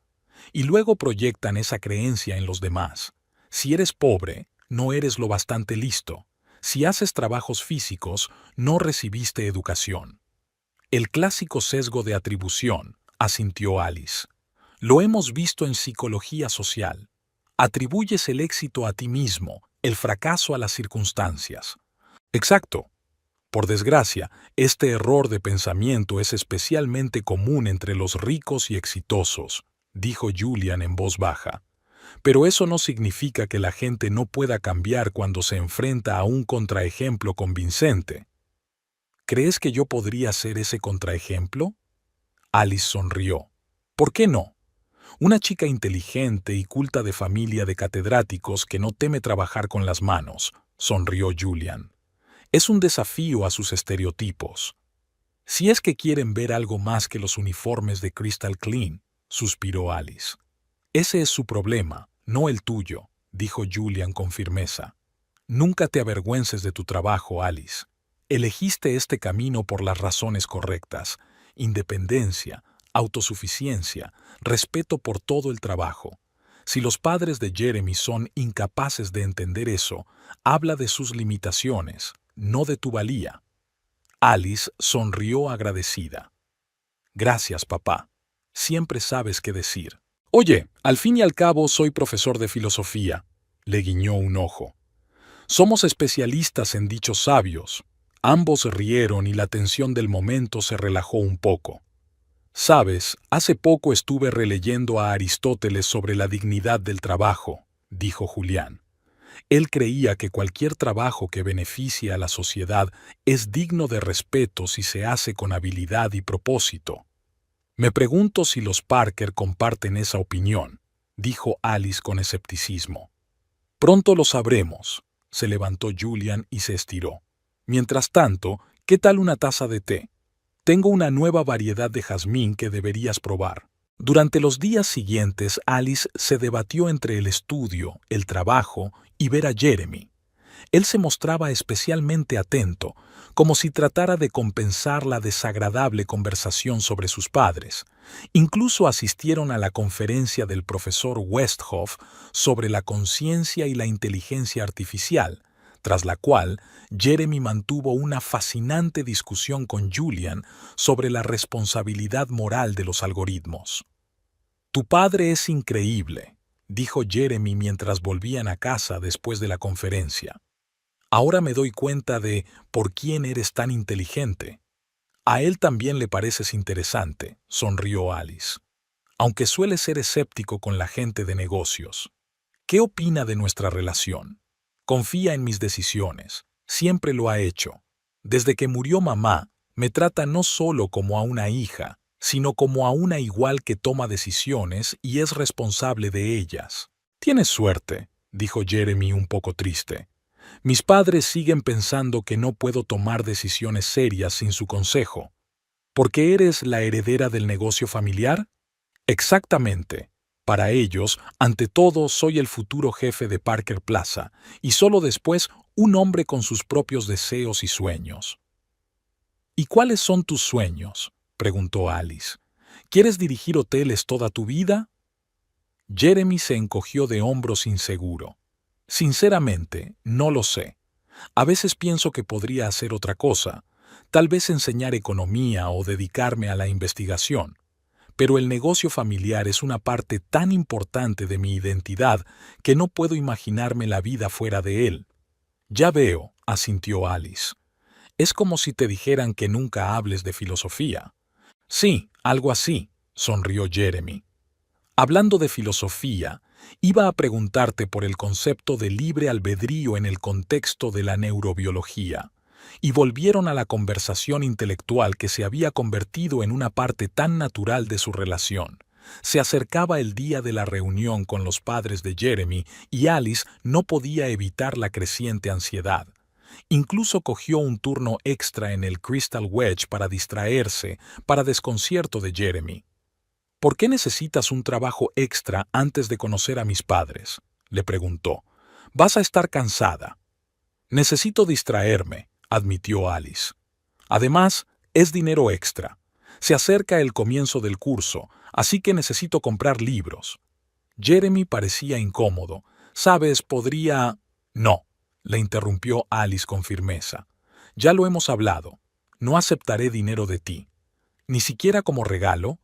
Y luego proyectan esa creencia en los demás. Si eres pobre, no eres lo bastante listo. Si haces trabajos físicos, no recibiste educación. El clásico sesgo de atribución, asintió Alice. Lo hemos visto en psicología social. Atribuyes el éxito a ti mismo, el fracaso a las circunstancias. Exacto. Por desgracia, este error de pensamiento es especialmente común entre los ricos y exitosos, dijo Julian en voz baja. Pero eso no significa que la gente no pueda cambiar cuando se enfrenta a un contraejemplo convincente. ¿Crees que yo podría ser ese contraejemplo? Alice sonrió. ¿Por qué no? Una chica inteligente y culta de familia de catedráticos que no teme trabajar con las manos, sonrió Julian. Es un desafío a sus estereotipos. Si es que quieren ver algo más que los uniformes de Crystal Clean, suspiró Alice. Ese es su problema, no el tuyo, dijo Julian con firmeza. Nunca te avergüences de tu trabajo, Alice. Elegiste este camino por las razones correctas: independencia, autosuficiencia, respeto por todo el trabajo. Si los padres de Jeremy son incapaces de entender eso, habla de sus limitaciones, no de tu valía. Alice sonrió agradecida. Gracias, papá. Siempre sabes qué decir. Oye, al fin y al cabo soy profesor de filosofía, le guiñó un ojo. Somos especialistas en dichos sabios. Ambos rieron y la tensión del momento se relajó un poco. Sabes, hace poco estuve releyendo a Aristóteles sobre la dignidad del trabajo, dijo Julián. Él creía que cualquier trabajo que beneficie a la sociedad es digno de respeto si se hace con habilidad y propósito. Me pregunto si los Parker comparten esa opinión, dijo Alice con escepticismo. Pronto lo sabremos. Se levantó Julian y se estiró. Mientras tanto, ¿qué tal una taza de té? Tengo una nueva variedad de jazmín que deberías probar. Durante los días siguientes, Alice se debatió entre el estudio, el trabajo y ver a Jeremy. Él se mostraba especialmente atento, como si tratara de compensar la desagradable conversación sobre sus padres. Incluso asistieron a la conferencia del profesor Westhoff sobre la conciencia y la inteligencia artificial, tras la cual Jeremy mantuvo una fascinante discusión con Julian sobre la responsabilidad moral de los algoritmos. «Tu padre es increíble», dijo Jeremy mientras volvían a casa después de la conferencia. «Ahora me doy cuenta de por quién eres tan inteligente». «A él también le pareces interesante», sonrió Alice, aunque suele ser escéptico con la gente de negocios. «¿Qué opina de nuestra relación? Confía en mis decisiones. Siempre lo ha hecho. Desde que murió mamá, me trata no solo como a una hija, sino como a una igual que toma decisiones y es responsable de ellas». «Tienes suerte», dijo Jeremy un poco triste. «Mis padres siguen pensando que no puedo tomar decisiones serias sin su consejo». «¿Por qué eres la heredera del negocio familiar?» «Exactamente. Para ellos, ante todo, soy el futuro jefe de Parker Plaza, y solo después un hombre con sus propios deseos y sueños». «¿Y cuáles son tus sueños?», preguntó Alice. «¿Quieres dirigir hoteles toda tu vida?». Jeremy se encogió de hombros inseguro. «Sinceramente, no lo sé. A veces pienso que podría hacer otra cosa, tal vez enseñar economía o dedicarme a la investigación. Pero el negocio familiar es una parte tan importante de mi identidad que no puedo imaginarme la vida fuera de él». «Ya veo», asintió Alice. Es como si te dijeran que nunca hables de filosofía. Sí, algo así, sonrió Jeremy. Hablando de filosofía, iba a preguntarte por el concepto de libre albedrío en el contexto de la neurobiología, y volvieron a la conversación intelectual que se había convertido en una parte tan natural de su relación. Se acercaba el día de la reunión con los padres de Jeremy y Alice no podía evitar la creciente ansiedad. Incluso cogió un turno extra en el Crystal Wedge para distraerse, para desconcierto de Jeremy. ¿Por qué necesitas un trabajo extra antes de conocer a mis padres?, le preguntó. Vas a estar cansada. Necesito distraerme, admitió Alice. Además, es dinero extra. Se acerca el comienzo del curso, así que necesito comprar libros. Jeremy parecía incómodo. ¿Sabes, podría...? No, le interrumpió Alice con firmeza. Ya lo hemos hablado. No aceptaré dinero de ti. Ni siquiera como regalo.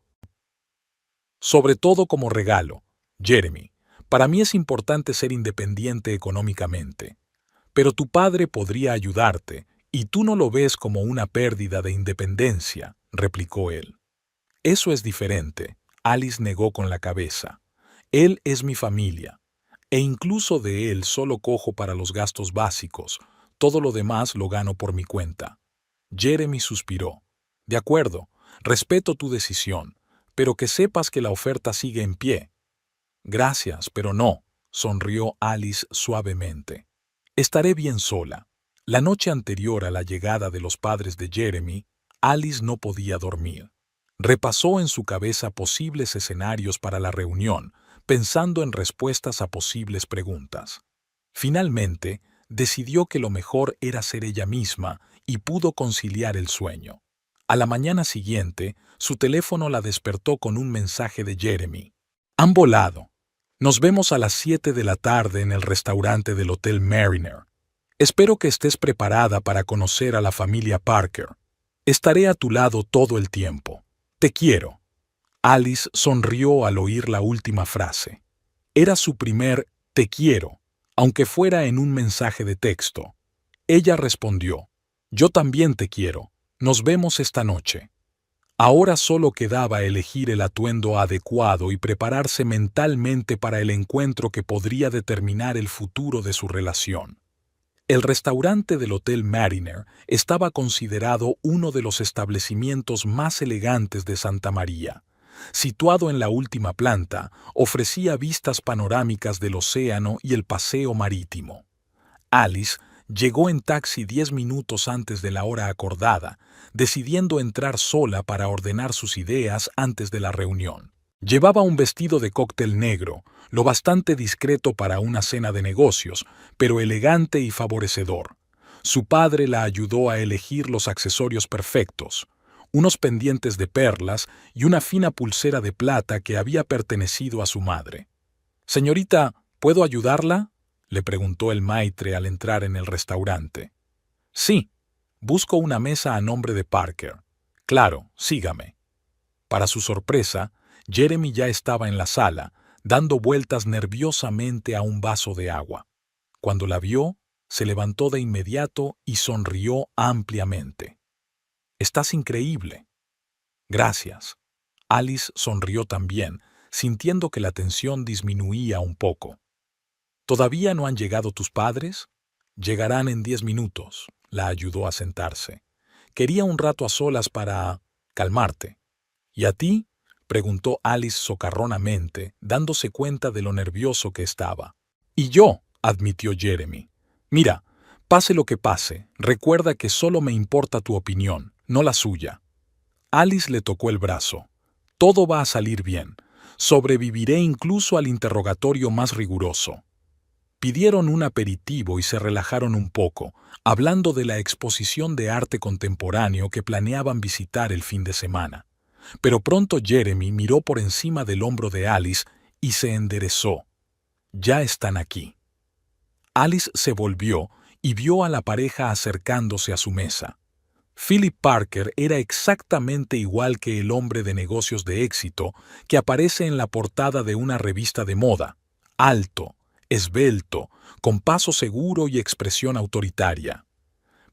Sobre todo como regalo, Jeremy. Para mí es importante ser independiente económicamente. Pero tu padre podría ayudarte, y tú no lo ves como una pérdida de independencia, replicó él. Eso es diferente, Alice negó con la cabeza. Él es mi familia, e incluso de él solo cojo para los gastos básicos, todo lo demás lo gano por mi cuenta. Jeremy suspiró. De acuerdo, respeto tu decisión, pero que sepas que la oferta sigue en pie. Gracias, pero no, sonrió Alice suavemente. Estaré bien sola. La noche anterior a la llegada de los padres de Jeremy, Alice no podía dormir. Repasó en su cabeza posibles escenarios para la reunión, pensando en respuestas a posibles preguntas. Finalmente, decidió que lo mejor era ser ella misma y pudo conciliar el sueño. A la mañana siguiente, su teléfono la despertó con un mensaje de Jeremy. Han volado. Nos vemos a las 7 de la tarde en el restaurante del Hotel Mariner. Espero que estés preparada para conocer a la familia Parker. Estaré a tu lado todo el tiempo. Te quiero. Alice sonrió al oír la última frase. Era su primer «te quiero», aunque fuera en un mensaje de texto. Ella respondió, «Yo también te quiero. Nos vemos esta noche». Ahora solo quedaba elegir el atuendo adecuado y prepararse mentalmente para el encuentro que podría determinar el futuro de su relación. El restaurante del Hotel Mariner estaba considerado uno de los establecimientos más elegantes de Santa María. Situado en la última planta, ofrecía vistas panorámicas del océano y el paseo marítimo. Alice llegó en taxi 10 minutos antes de la hora acordada, decidiendo entrar sola para ordenar sus ideas antes de la reunión. Llevaba un vestido de cóctel negro, lo bastante discreto para una cena de negocios, pero elegante y favorecedor. Su padre la ayudó a elegir los accesorios perfectos, unos pendientes de perlas y una fina pulsera de plata que había pertenecido a su madre. «Señorita, ¿puedo ayudarla?», le preguntó el maitre al entrar en el restaurante. «Sí, busco una mesa a nombre de Parker. Claro, sígame». Para su sorpresa, Jeremy ya estaba en la sala, dando vueltas nerviosamente a un vaso de agua. Cuando la vio, se levantó de inmediato y sonrió ampliamente. «Estás increíble». «Gracias». Alice sonrió también, sintiendo que la tensión disminuía un poco. «¿Todavía no han llegado tus padres?». «Llegarán en 10 minutos», la ayudó a sentarse. «Quería un rato a solas para calmarte». «¿Y a ti?», preguntó Alice socarronamente, dándose cuenta de lo nervioso que estaba. «Y yo», admitió Jeremy. «Mira, pase lo que pase, recuerda que solo me importa tu opinión, no la suya». Alice le tocó el brazo. «Todo va a salir bien. Sobreviviré incluso al interrogatorio más riguroso». Pidieron un aperitivo y se relajaron un poco, hablando de la exposición de arte contemporáneo que planeaban visitar el fin de semana. Pero pronto Jeremy miró por encima del hombro de Alice y se enderezó. «Ya están aquí». Alice se volvió y vio a la pareja acercándose a su mesa. Philip Parker era exactamente igual que el hombre de negocios de éxito que aparece en la portada de una revista de moda, alto, esbelto, con paso seguro y expresión autoritaria.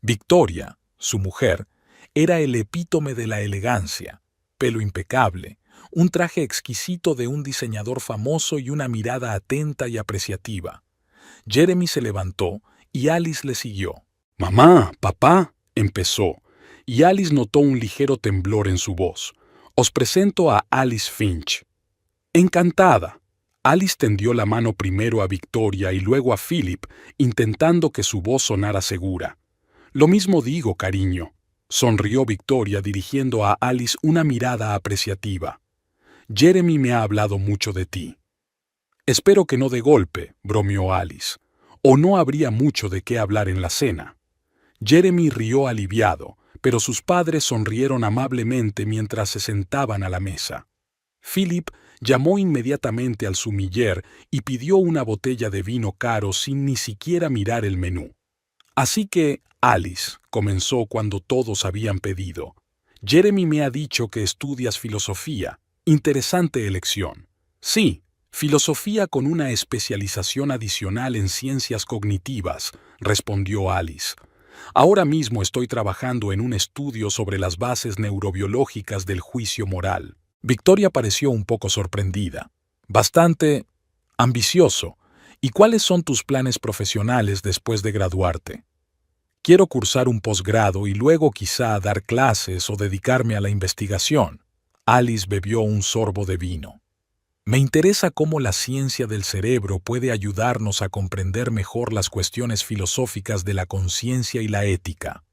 Victoria, su mujer, era el epítome de la elegancia, pelo impecable, un traje exquisito de un diseñador famoso y una mirada atenta y apreciativa. Jeremy se levantó y Alice le siguió. «Mamá, papá», empezó, y Alice notó un ligero temblor en su voz. «Os presento a Alice Finch». «Encantada». Alice tendió la mano primero a Victoria y luego a Philip, intentando que su voz sonara segura. «Lo mismo digo, cariño», sonrió Victoria dirigiendo a Alice una mirada apreciativa. «Jeremy me ha hablado mucho de ti». «Espero que no de golpe», bromeó Alice, «o no habría mucho de qué hablar en la cena». Jeremy rió aliviado, pero sus padres sonrieron amablemente mientras se sentaban a la mesa. Philip llamó inmediatamente al sumiller y pidió una botella de vino caro sin ni siquiera mirar el menú. «Así que, Alice», comenzó cuando todos habían pedido, «Jeremy me ha dicho que estudias filosofía. Interesante elección». «Sí, filosofía con una especialización adicional en ciencias cognitivas», respondió Alice. «Ahora mismo estoy trabajando en un estudio sobre las bases neurobiológicas del juicio moral». Victoria pareció un poco sorprendida. «Bastante ambicioso. ¿Y cuáles son tus planes profesionales después de graduarte?» «Quiero cursar un posgrado y luego quizá dar clases o dedicarme a la investigación». Alice bebió un sorbo de vino. «Me interesa cómo la ciencia del cerebro puede ayudarnos a comprender mejor las cuestiones filosóficas de la conciencia y la ética».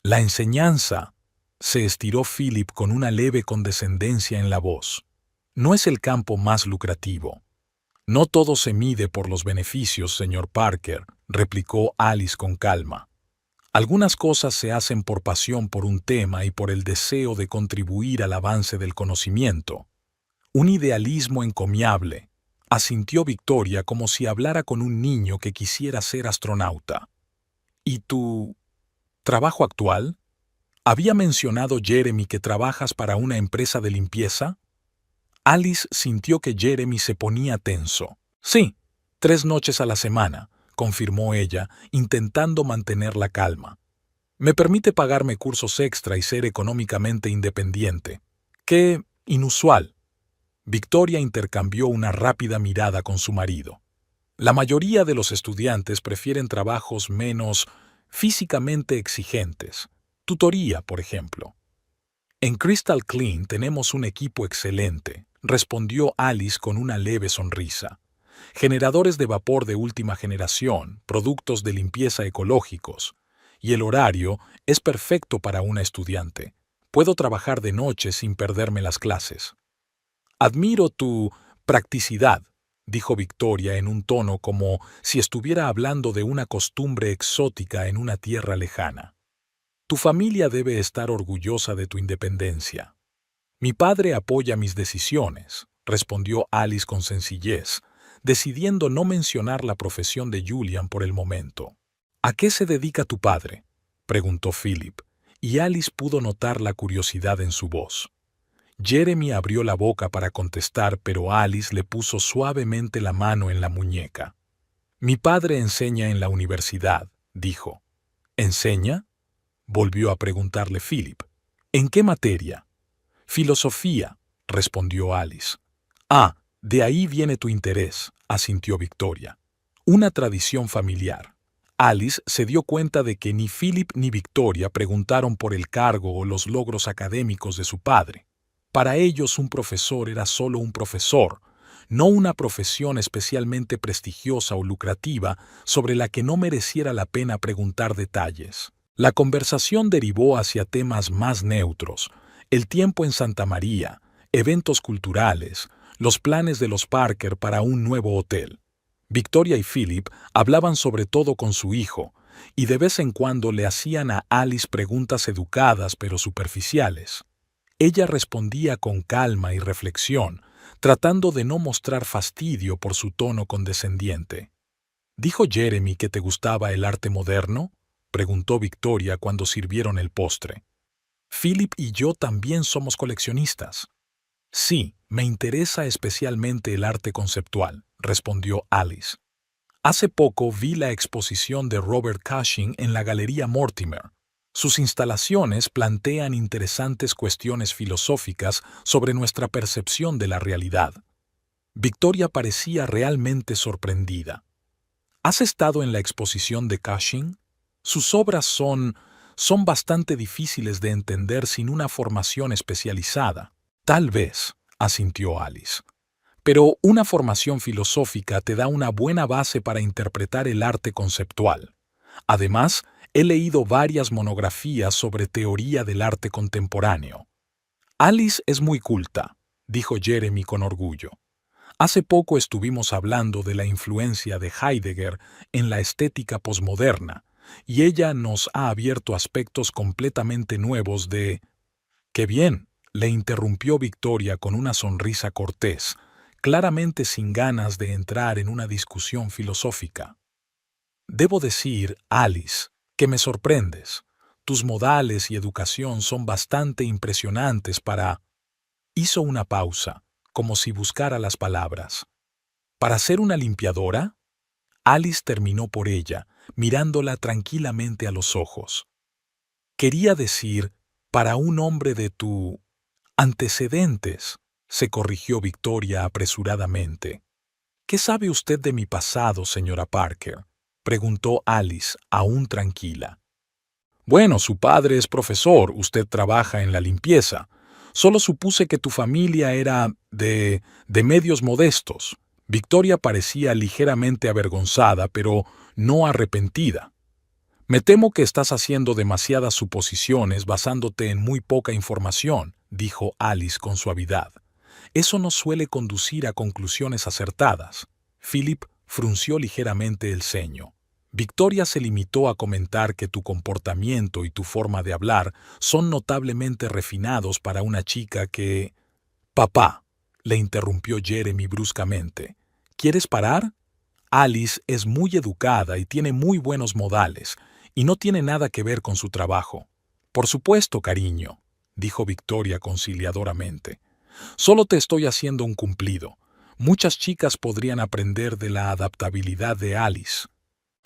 «La enseñanza», se estiró Philip con una leve condescendencia en la voz, «no es el campo más lucrativo». «No todo se mide por los beneficios, señor Parker», replicó Alice con calma. «Algunas cosas se hacen por pasión por un tema y por el deseo de contribuir al avance del conocimiento». «Un idealismo encomiable», asintió Victoria como si hablara con un niño que quisiera ser astronauta. «¿Y tu trabajo actual? ¿Había mencionado Jeremy que trabajas para una empresa de limpieza?» Alice sintió que Jeremy se ponía tenso. «Sí, 3 noches a la semana», confirmó ella, intentando mantener la calma. «Me permite pagarme cursos extra y ser económicamente independiente». «Qué inusual». Victoria intercambió una rápida mirada con su marido. «La mayoría de los estudiantes prefieren trabajos menos físicamente exigentes. Tutoría, por ejemplo». «En Crystal Clean tenemos un equipo excelente», respondió Alice con una leve sonrisa. «Generadores de vapor de última generación, productos de limpieza ecológicos. Y el horario es perfecto para una estudiante. Puedo trabajar de noche sin perderme las clases». «Admiro tu practicidad», dijo Victoria en un tono como si estuviera hablando de una costumbre exótica en una tierra lejana. «Tu familia debe estar orgullosa de tu independencia». «Mi padre apoya mis decisiones», respondió Alice con sencillez, decidiendo no mencionar la profesión de Julian por el momento. «¿A qué se dedica tu padre?», preguntó Philip, y Alice pudo notar la curiosidad en su voz. Jeremy abrió la boca para contestar, pero Alice le puso suavemente la mano en la muñeca. «Mi padre enseña en la universidad», dijo. «¿Enseña?», volvió a preguntarle Philip. «¿En qué materia?». «Filosofía», respondió Alice. «Ah, de ahí viene tu interés», asintió Victoria. «Una tradición familiar». Alice se dio cuenta de que ni Philip ni Victoria preguntaron por el cargo o los logros académicos de su padre. Para ellos un profesor era solo un profesor, no una profesión especialmente prestigiosa o lucrativa sobre la que no mereciera la pena preguntar detalles. La conversación derivó hacia temas más neutros: el tiempo en Santa María, eventos culturales, los planes de los Parker para un nuevo hotel. Victoria y Philip hablaban sobre todo con su hijo, y de vez en cuando le hacían a Alice preguntas educadas pero superficiales. Ella respondía con calma y reflexión, tratando de no mostrar fastidio por su tono condescendiente. «¿Dijo Jeremy que te gustaba el arte moderno?», preguntó Victoria cuando sirvieron el postre. «Philip y yo también somos coleccionistas». «Sí, me interesa especialmente el arte conceptual», respondió Alice. «Hace poco vi la exposición de Robert Cushing en la Galería Mortimer. Sus instalaciones plantean interesantes cuestiones filosóficas sobre nuestra percepción de la realidad. Victoria parecía realmente sorprendida. ¿Has estado en la exposición de Cushing? Sus obras son bastante difíciles de entender sin una formación especializada. Tal vez, asintió Alice. Pero una formación filosófica te da una buena base para interpretar el arte conceptual. Además, he leído varias monografías sobre teoría del arte contemporáneo. Alice es muy culta, dijo Jeremy con orgullo. Hace poco estuvimos hablando de la influencia de Heidegger en la estética posmoderna, y ella nos ha abierto aspectos completamente nuevos de... ¡Qué bien!, le interrumpió Victoria con una sonrisa cortés, claramente sin ganas de entrar en una discusión filosófica. Debo decir, Alice, que me sorprendes. Tus modales y educación son bastante impresionantes para... Hizo una pausa, como si buscara las palabras. ¿Para ser una limpiadora? Alice terminó por ella, mirándola tranquilamente a los ojos. Quería decir, para un hombre de tu... antecedentes, se corrigió Victoria apresuradamente. ¿Qué sabe usted de mi pasado, señora Parker?, preguntó Alice, aún tranquila. Bueno, su padre es profesor, usted trabaja en la limpieza. Solo supuse que tu familia era de medios modestos. Victoria parecía ligeramente avergonzada, pero no arrepentida. Me temo que estás haciendo demasiadas suposiciones basándote en muy poca información, dijo Alice con suavidad. Eso no suele conducir a conclusiones acertadas. Philip frunció ligeramente el ceño. Victoria se limitó a comentar que tu comportamiento y tu forma de hablar son notablemente refinados para una chica que... Papá, le interrumpió Jeremy bruscamente. ¿Quieres parar? Alice es muy educada y tiene muy buenos modales, y no tiene nada que ver con su trabajo. Por supuesto, cariño, dijo Victoria conciliadoramente. Solo te estoy haciendo un cumplido. Muchas chicas podrían aprender de la adaptabilidad de Alice.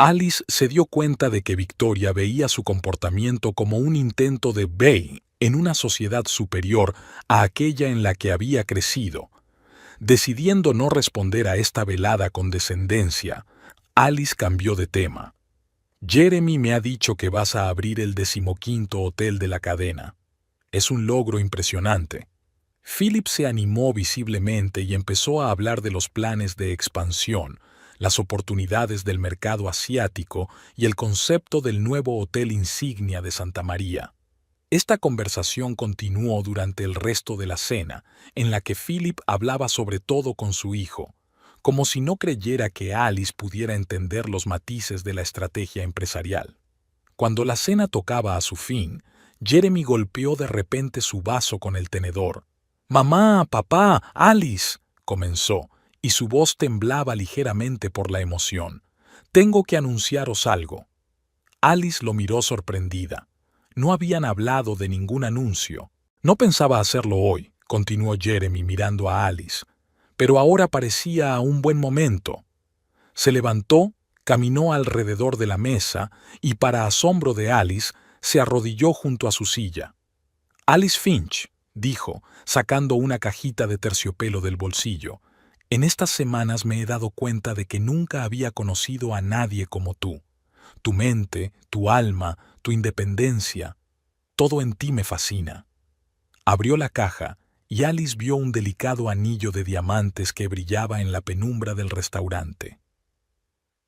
Alice se dio cuenta de que Victoria veía su comportamiento como un intento de Bay en una sociedad superior a aquella en la que había crecido. Decidiendo no responder a esta velada condescendencia, Alice cambió de tema. Jeremy me ha dicho que vas a abrir el 15º hotel de la cadena. Es un logro impresionante. Philip se animó visiblemente y empezó a hablar de los planes de expansión, las oportunidades del mercado asiático y el concepto del nuevo hotel insignia de Santa María. Esta conversación continuó durante el resto de la cena, en la que Philip hablaba sobre todo con su hijo, como si no creyera que Alice pudiera entender los matices de la estrategia empresarial. Cuando la cena tocaba a su fin, Jeremy golpeó de repente su vaso con el tenedor. «Mamá, papá, Alice», comenzó, y su voz temblaba ligeramente por la emoción. «Tengo que anunciaros algo». Alice lo miró sorprendida. No habían hablado de ningún anuncio. «No pensaba hacerlo hoy», continuó Jeremy mirando a Alice, «pero ahora parecía un buen momento». Se levantó, caminó alrededor de la mesa y, para asombro de Alice, se arrodilló junto a su silla. «Alice Finch», dijo, sacando una cajita de terciopelo del bolsillo, «en estas semanas me he dado cuenta de que nunca había conocido a nadie como tú. Tu mente, tu alma, tu independencia, todo en ti me fascina». Abrió la caja y Alice vio un delicado anillo de diamantes que brillaba en la penumbra del restaurante.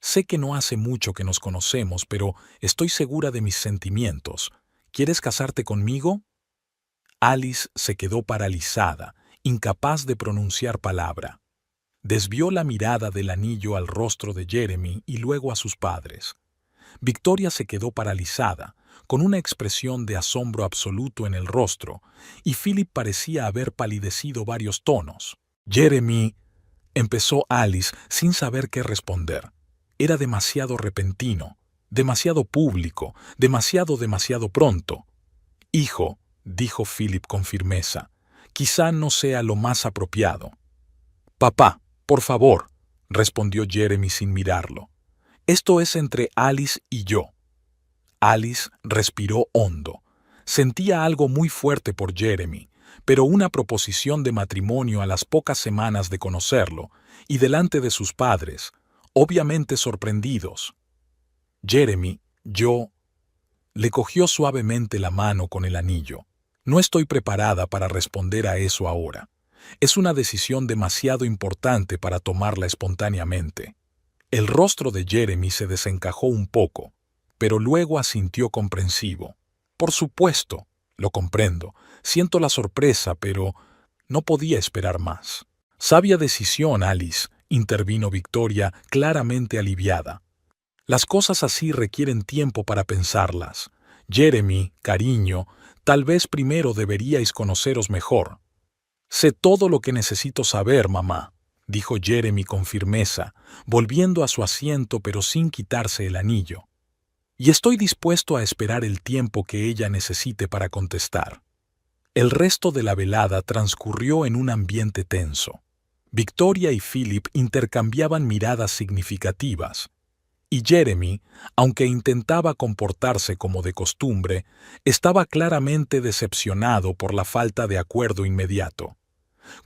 «Sé que no hace mucho que nos conocemos, pero estoy segura de mis sentimientos. ¿Quieres casarte conmigo?» Alice se quedó paralizada, incapaz de pronunciar palabra. Desvió la mirada del anillo al rostro de Jeremy y luego a sus padres. Victoria se quedó paralizada, con una expresión de asombro absoluto en el rostro, y Philip parecía haber palidecido varios tonos. «Jeremy», empezó Alice sin saber qué responder. Era demasiado repentino, demasiado público, demasiado pronto. «Hijo», dijo Philip con firmeza, «quizá no sea lo más apropiado». «Papá, por favor», respondió Jeremy sin mirarlo. «Esto es entre Alice y yo». Alice respiró hondo. Sentía algo muy fuerte por Jeremy, pero una proposición de matrimonio a las pocas semanas de conocerlo, y delante de sus padres, obviamente sorprendidos. Jeremy, le cogió suavemente la mano con el anillo. No estoy preparada para responder a eso ahora. Es una decisión demasiado importante para tomarla espontáneamente. El rostro de Jeremy se desencajó un poco, pero luego asintió comprensivo. Por supuesto, lo comprendo. Siento la sorpresa, pero no podía esperar más. Sabia decisión, Alice, intervino Victoria, claramente aliviada. Las cosas así requieren tiempo para pensarlas. Jeremy, cariño, tal vez primero deberíais conoceros mejor. Sé todo lo que necesito saber, mamá, dijo Jeremy con firmeza, volviendo a su asiento pero sin quitarse el anillo. Y estoy dispuesto a esperar el tiempo que ella necesite para contestar. El resto de la velada transcurrió en un ambiente tenso. Victoria y Philip intercambiaban miradas significativas, y Jeremy, aunque intentaba comportarse como de costumbre, estaba claramente decepcionado por la falta de acuerdo inmediato.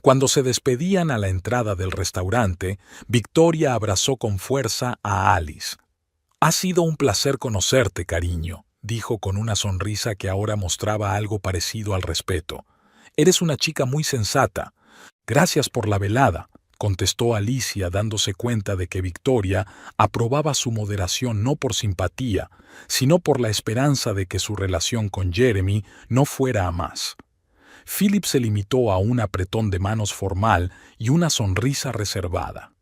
Cuando se despedían a la entrada del restaurante, Victoria abrazó con fuerza a Alice. «Ha sido un placer conocerte, cariño», dijo con una sonrisa que ahora mostraba algo parecido al respeto. «Eres una chica muy sensata. Gracias por la velada», contestó Alicia, dándose cuenta de que Victoria aprobaba su moderación no por simpatía, sino por la esperanza de que su relación con Jeremy no fuera a más. Philip se limitó a un apretón de manos formal y una sonrisa reservada.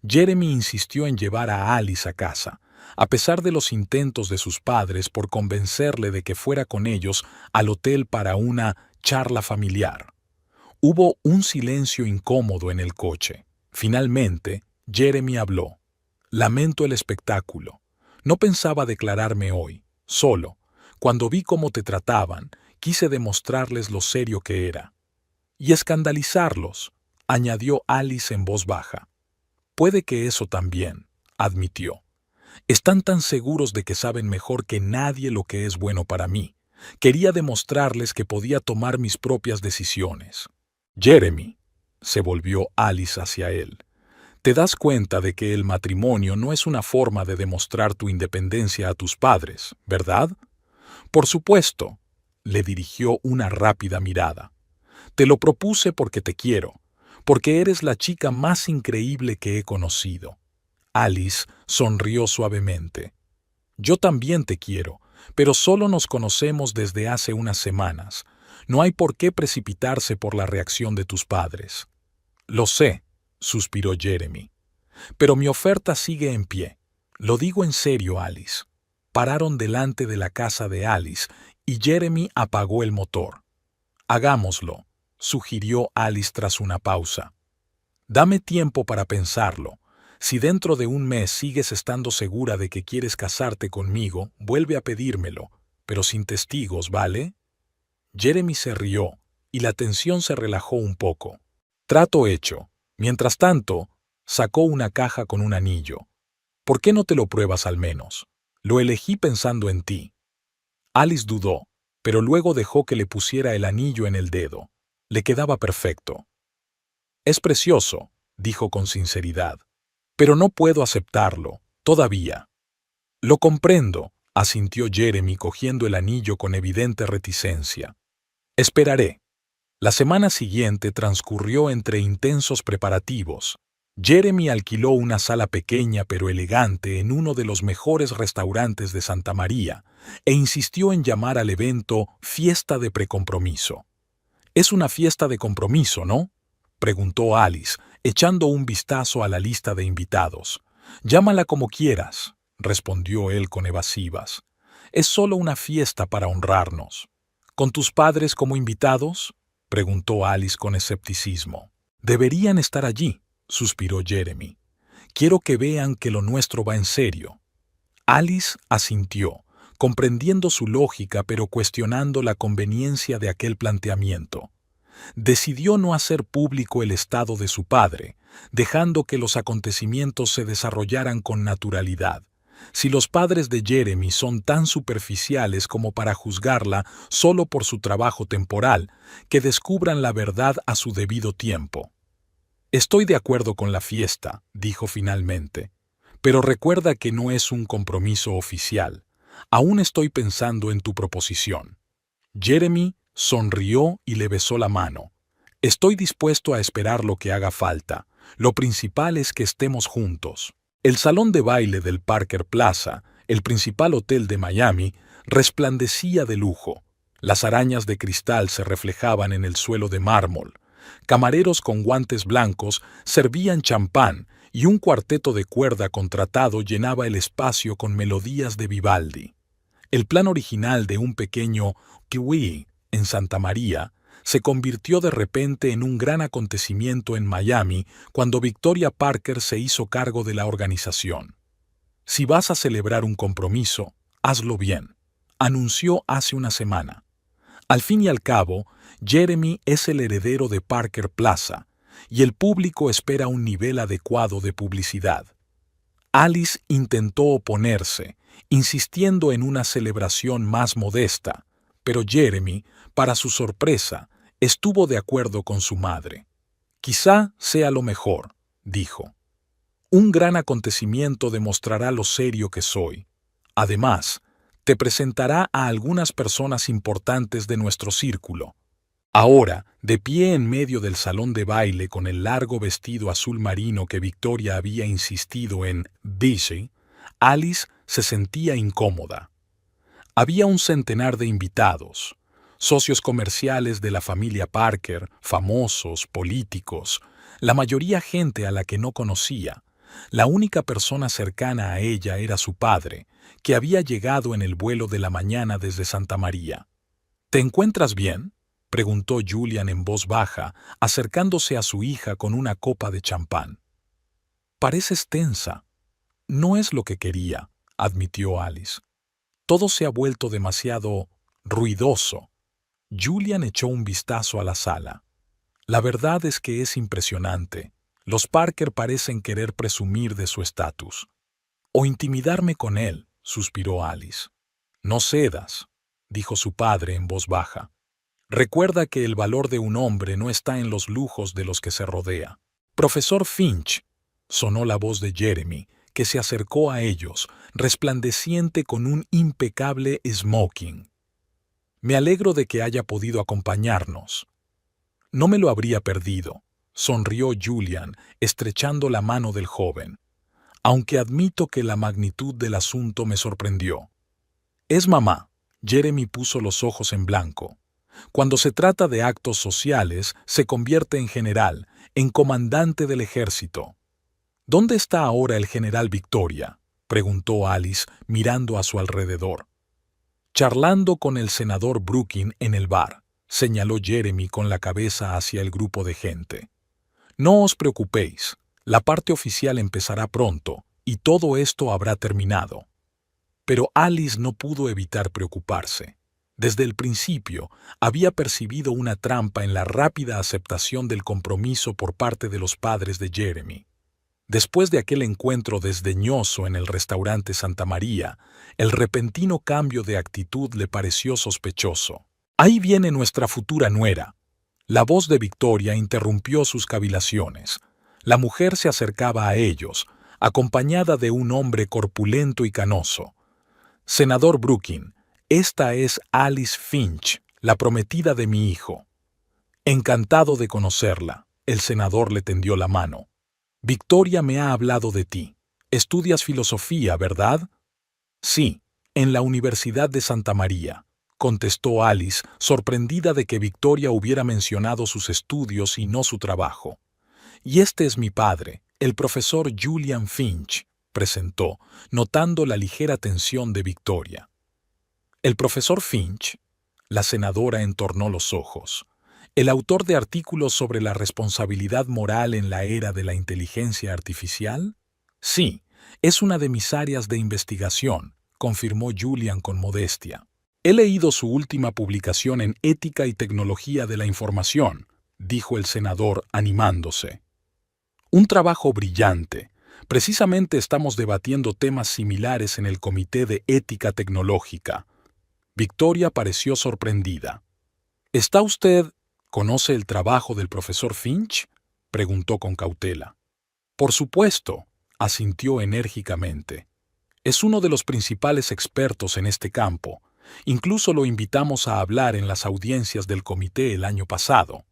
Jeremy insistió en llevar a Alice a casa, a pesar de los intentos de sus padres por convencerle de que fuera con ellos al hotel para una charla familiar. Hubo un silencio incómodo en el coche. Finalmente, Jeremy habló. «Lamento el espectáculo. No pensaba declararme hoy. Solo, cuando vi cómo te trataban, quise demostrarles lo serio que era. Y escandalizarlos», añadió Alice en voz baja. «Puede que eso también», admitió. «Están tan seguros de que saben mejor que nadie lo que es bueno para mí. Quería demostrarles que podía tomar mis propias decisiones». «Jeremy», se volvió Alice hacia él, «te das cuenta de que el matrimonio no es una forma de demostrar tu independencia a tus padres, ¿verdad?» «Por supuesto», le dirigió una rápida mirada. «Te lo propuse porque te quiero, porque eres la chica más increíble que he conocido». Alice sonrió suavemente. «Yo también te quiero, pero solo nos conocemos desde hace unas semanas. No hay por qué precipitarse por la reacción de tus padres». «Lo sé», suspiró Jeremy. «Pero mi oferta sigue en pie. Lo digo en serio, Alice». Pararon delante de la casa de Alice y Jeremy apagó el motor. «Hagámoslo», sugirió Alice tras una pausa. «Dame tiempo para pensarlo. Si dentro de un mes sigues estando segura de que quieres casarte conmigo, vuelve a pedírmelo, pero sin testigos, ¿vale?» Jeremy se rió, y la tensión se relajó un poco. «Trato hecho. Mientras tanto, sacó una caja con un anillo. ¿Por qué no te lo pruebas al menos? Lo elegí pensando en ti». Alice dudó, pero luego dejó que le pusiera el anillo en el dedo. Le quedaba perfecto. «Es precioso», dijo con sinceridad. «Pero no puedo aceptarlo, todavía». «Lo comprendo», asintió Jeremy cogiendo el anillo con evidente reticencia. «Esperaré». La semana siguiente transcurrió entre intensos preparativos. Jeremy alquiló una sala pequeña pero elegante en uno de los mejores restaurantes de Santa María e insistió en llamar al evento Fiesta de Precompromiso. «Es una fiesta de compromiso, ¿no?», preguntó Alice, echando un vistazo a la lista de invitados. «Llámala como quieras», respondió él con evasivas. «Es solo una fiesta para honrarnos». «¿Con tus padres como invitados?», preguntó Alice con escepticismo. «Deberían estar allí», suspiró Jeremy. «Quiero que vean que lo nuestro va en serio». Alice asintió, comprendiendo su lógica pero cuestionando la conveniencia de aquel planteamiento. Decidió no hacer público el estado de su padre, dejando que los acontecimientos se desarrollaran con naturalidad, Si los padres de Jeremy son tan superficiales como para juzgarla solo por su trabajo temporal, que descubran la verdad a su debido tiempo. Estoy de acuerdo con la fiesta, dijo finalmente, pero recuerda que no es un compromiso oficial. Aún estoy pensando en tu proposición. Jeremy sonrió y le besó la mano. Estoy dispuesto a esperar lo que haga falta. Lo principal es que estemos juntos. El salón de baile del Parker Plaza, el principal hotel de Miami, resplandecía de lujo. Las arañas de cristal se reflejaban en el suelo de mármol. Camareros con guantes blancos servían champán y un cuarteto de cuerda contratado llenaba el espacio con melodías de Vivaldi. El plan original de un pequeño kiwi en Santa María se convirtió de repente en un gran acontecimiento en Miami cuando Victoria Parker se hizo cargo de la organización. Si vas a celebrar un compromiso, hazlo bien, anunció hace una semana. Al fin y al cabo, Jeremy es el heredero de Parker Plaza, y el público espera un nivel adecuado de publicidad. Alice intentó oponerse, insistiendo en una celebración más modesta, pero Jeremy, para su sorpresa, estuvo de acuerdo con su madre. Quizá sea lo mejor, dijo. Un gran acontecimiento demostrará lo serio que soy. Además, te presentará a algunas personas importantes de nuestro círculo. Ahora, de pie en medio del salón de baile con el largo vestido azul marino que Victoria había insistido en vestir, Alice se sentía incómoda. Había un centenar de invitados, socios comerciales de la familia Parker, famosos, políticos, la mayoría gente a la que no conocía. La única persona cercana a ella era su padre, que había llegado en el vuelo de la mañana desde Santa María. ¿Te encuentras bien?, preguntó Julian en voz baja, acercándose a su hija con una copa de champán. Pareces tensa. No es lo que quería, admitió Alice. Todo se ha vuelto demasiado ruidoso. Julian echó un vistazo a la sala. La verdad es que es impresionante. Los Parker parecen querer presumir de su estatus. O intimidarme con él, suspiró Alice. No cedas, dijo su padre en voz baja. Recuerda que el valor de un hombre no está en los lujos de los que se rodea. Profesor Finch, sonó la voz de Jeremy, que se acercó a ellos, resplandeciente con un impecable smoking. Me alegro de que haya podido acompañarnos. No me lo habría perdido, sonrió Julian, estrechando la mano del joven. Aunque admito que la magnitud del asunto me sorprendió. Es mamá. Jeremy puso los ojos en blanco. Cuando se trata de actos sociales, se convierte en general, en comandante del ejército. ¿Dónde está ahora el general Victoria?, preguntó Alice, mirando a su alrededor. Charlando con el senador Brooking en el bar, señaló Jeremy con la cabeza hacia el grupo de gente. No os preocupéis, la parte oficial empezará pronto, y todo esto habrá terminado. Pero Alice no pudo evitar preocuparse. Desde el principio, había percibido una trampa en la rápida aceptación del compromiso por parte de los padres de Jeremy. Después de aquel encuentro desdeñoso en el restaurante Santa María, el repentino cambio de actitud le pareció sospechoso. «Ahí viene nuestra futura nuera». La voz de Victoria interrumpió sus cavilaciones. La mujer se acercaba a ellos, acompañada de un hombre corpulento y canoso. «Senador Brooking, esta es Alice Finch, la prometida de mi hijo». «Encantado de conocerla», el senador le tendió la mano. «Victoria me ha hablado de ti. Estudias filosofía, ¿verdad?» «Sí, en la Universidad de Santa María», contestó Alice, sorprendida de que Victoria hubiera mencionado sus estudios y no su trabajo. «Y este es mi padre, el profesor Julian Finch», presentó, notando la ligera tensión de Victoria. «¿El profesor Finch?», la senadora entornó los ojos. «¿El autor de artículos sobre la responsabilidad moral en la era de la inteligencia artificial?» «Sí, es una de mis áreas de investigación», confirmó Julian con modestia. «He leído su última publicación en Ética y Tecnología de la Información», dijo el senador animándose. «Un trabajo brillante, Precisamente estamos debatiendo temas similares en el Comité de Ética Tecnológica. Victoria pareció sorprendida. ¿Está usted... ¿Conoce el trabajo del profesor Finch?, preguntó con cautela. Por supuesto, asintió enérgicamente. Es uno de los principales expertos en este campo. Incluso lo invitamos a hablar en las audiencias del comité el año pasado.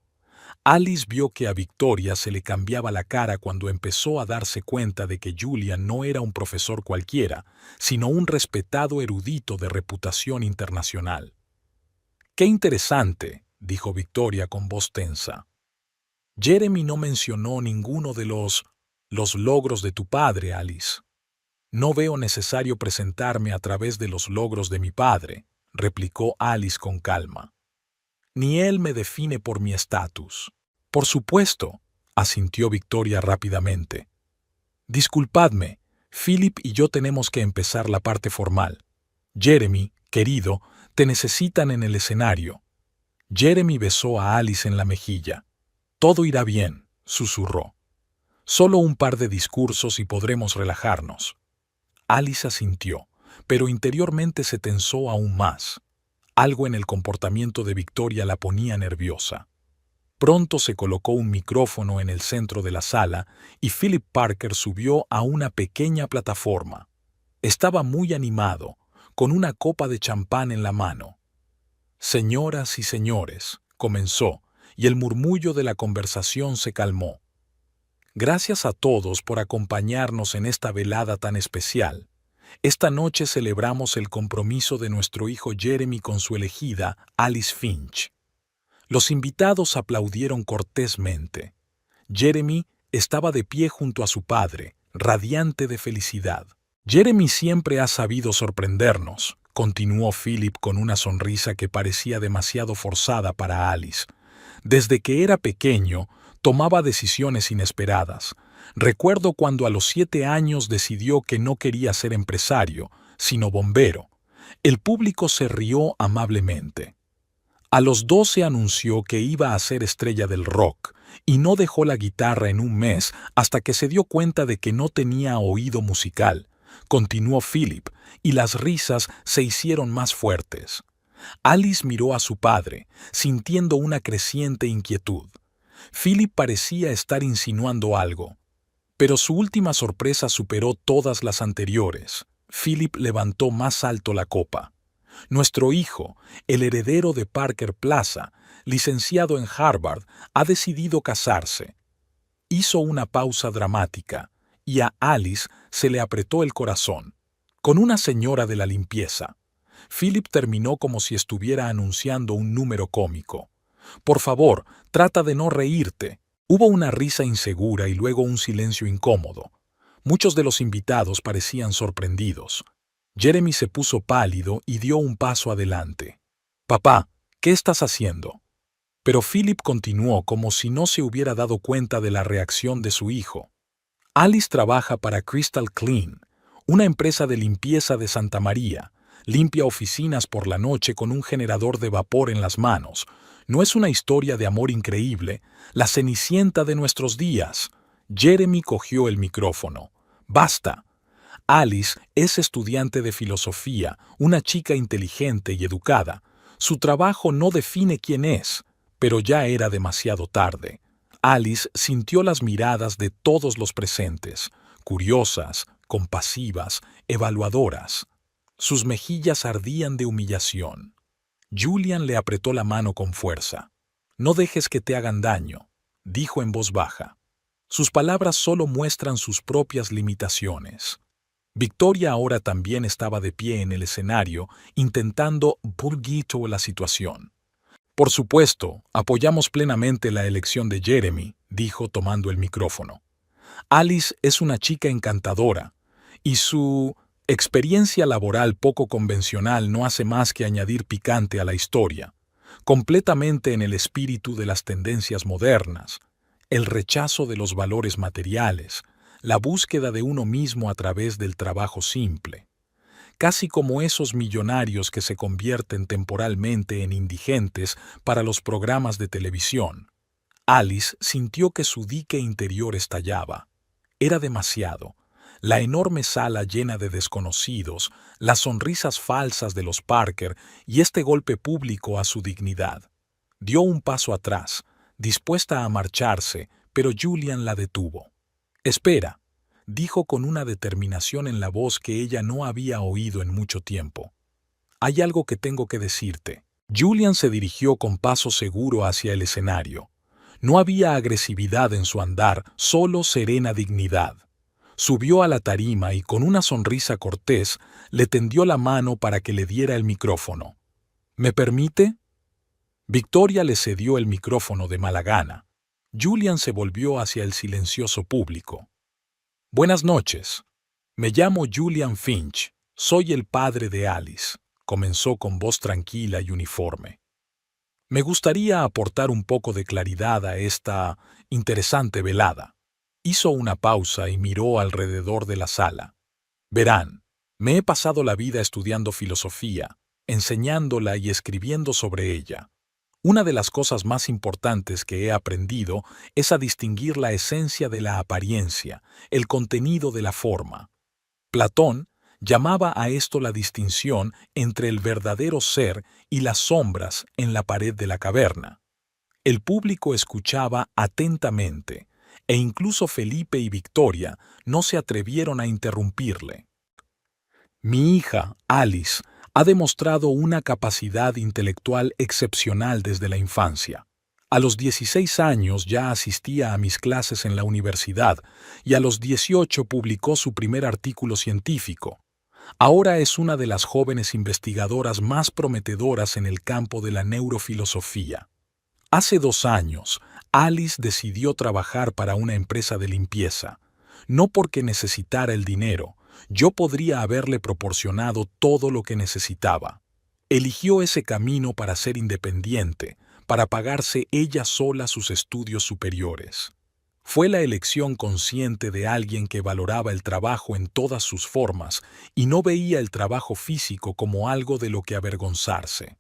Alice vio que a Victoria se le cambiaba la cara cuando empezó a darse cuenta de que Julian no era un profesor cualquiera, sino un respetado erudito de reputación internacional. «Qué interesante», dijo Victoria con voz tensa. «Jeremy no mencionó ninguno de los logros de tu padre, Alice». «No veo necesario presentarme a través de los logros de mi padre», replicó Alice con calma. «Ni él me define por mi estatus». «Por supuesto», asintió Victoria rápidamente. «Disculpadme, Philip y yo tenemos que empezar la parte formal. Jeremy, querido, te necesitan en el escenario». Jeremy besó a Alice en la mejilla. «Todo irá bien», susurró. «Solo un par de discursos y podremos relajarnos». Alice asintió, pero interiormente se tensó aún más. Algo en el comportamiento de Victoria la ponía nerviosa. Pronto se colocó un micrófono en el centro de la sala y Philip Parker subió a una pequeña plataforma. Estaba muy animado, con una copa de champán en la mano. «Señoras y señores», comenzó, y el murmullo de la conversación se calmó. «Gracias a todos por acompañarnos en esta velada tan especial. Esta noche celebramos el compromiso de nuestro hijo Jeremy con su elegida, Alice Finch». Los invitados aplaudieron cortésmente. Jeremy estaba de pie junto a su padre, radiante de felicidad. «Jeremy siempre ha sabido sorprendernos», continuó Philip con una sonrisa que parecía demasiado forzada para Alice. «Desde que era pequeño, tomaba decisiones inesperadas. Recuerdo cuando a los 7 años decidió que no quería ser empresario, sino bombero. El público se rió amablemente. A los 12 anunció que iba a ser estrella del rock y no dejó la guitarra en un mes hasta que se dio cuenta de que no tenía oído musical», continuó Philip, y las risas se hicieron más fuertes. Alice miró a su padre, sintiendo una creciente inquietud. Philip parecía estar insinuando algo, pero su última sorpresa superó todas las anteriores. Philip levantó más alto la copa. «Nuestro hijo, el heredero de Parker Plaza, licenciado en Harvard, ha decidido casarse». Hizo una pausa dramática, y a Alice se le apretó el corazón. «Con una señora de la limpieza». Philip terminó como si estuviera anunciando un número cómico. «Por favor, trata de no reírte». Hubo una risa insegura y luego un silencio incómodo. Muchos de los invitados parecían sorprendidos. Jeremy se puso pálido y dio un paso adelante. «Papá, ¿qué estás haciendo?». Pero Philip continuó como si no se hubiera dado cuenta de la reacción de su hijo. «Alice trabaja para Crystal Clean, una empresa de limpieza de Santa María. Limpia oficinas por la noche con un generador de vapor en las manos. ¿No es una historia de amor increíble? La cenicienta de nuestros días». Jeremy cogió el micrófono. «Basta. Alice es estudiante de filosofía, una chica inteligente y educada. Su trabajo no define quién es». Pero ya era demasiado tarde. Alice sintió las miradas de todos los presentes, curiosas, compasivas, evaluadoras. Sus mejillas ardían de humillación. Julian le apretó la mano con fuerza. «No dejes que te hagan daño», dijo en voz baja. Sus palabras solo muestran sus propias limitaciones. Victoria ahora también estaba de pie en el escenario, intentando purgito la situación. «Por supuesto, apoyamos plenamente la elección de Jeremy», dijo tomando el micrófono. «Alice es una chica encantadora, y su experiencia laboral poco convencional no hace más que añadir picante a la historia, completamente en el espíritu de las tendencias modernas, el rechazo de los valores materiales, la búsqueda de uno mismo a través del trabajo simple. Casi como esos millonarios que se convierten temporalmente en indigentes para los programas de televisión». Alice sintió que su dique interior estallaba. Era demasiado, La enorme sala llena de desconocidos, las sonrisas falsas de los Parker y este golpe público a su dignidad. Dio un paso atrás, dispuesta a marcharse, pero Julian la detuvo. «Espera», dijo con una determinación en la voz que ella no había oído en mucho tiempo. «Hay algo que tengo que decirte». Julian se dirigió con paso seguro hacia el escenario. No había agresividad en su andar, solo serena dignidad. Subió a la tarima y con una sonrisa cortés le tendió la mano para que le diera el micrófono. «¿Me permite?» Victoria le cedió el micrófono de mala gana. Julian se volvió hacia el silencioso público. «Buenas noches. Me llamo Julian Finch. Soy el padre de Alice», comenzó con voz tranquila y uniforme. «Me gustaría aportar un poco de claridad a esta interesante velada». Hizo una pausa y miró alrededor de la sala. «Verán, me he pasado la vida estudiando filosofía, enseñándola y escribiendo sobre ella. Una de las cosas más importantes que he aprendido es a distinguir la esencia de la apariencia, el contenido de la forma. Platón llamaba a esto la distinción entre el verdadero ser y las sombras en la pared de la caverna». El público escuchaba atentamente, e incluso Felipe y Victoria no se atrevieron a interrumpirle. «Mi hija, Alice, ha demostrado una capacidad intelectual excepcional desde la infancia. A los 16 años ya asistía a mis clases en la universidad y a los 18 publicó su primer artículo científico. Ahora es una de las jóvenes investigadoras más prometedoras en el campo de la neurofilosofía. Hace 2 años, Alice decidió trabajar para una empresa de limpieza. No porque necesitara el dinero, yo podría haberle proporcionado todo lo que necesitaba. Eligió ese camino para ser independiente, para pagarse ella sola sus estudios superiores. Fue la elección consciente de alguien que valoraba el trabajo en todas sus formas y no veía el trabajo físico como algo de lo que avergonzarse».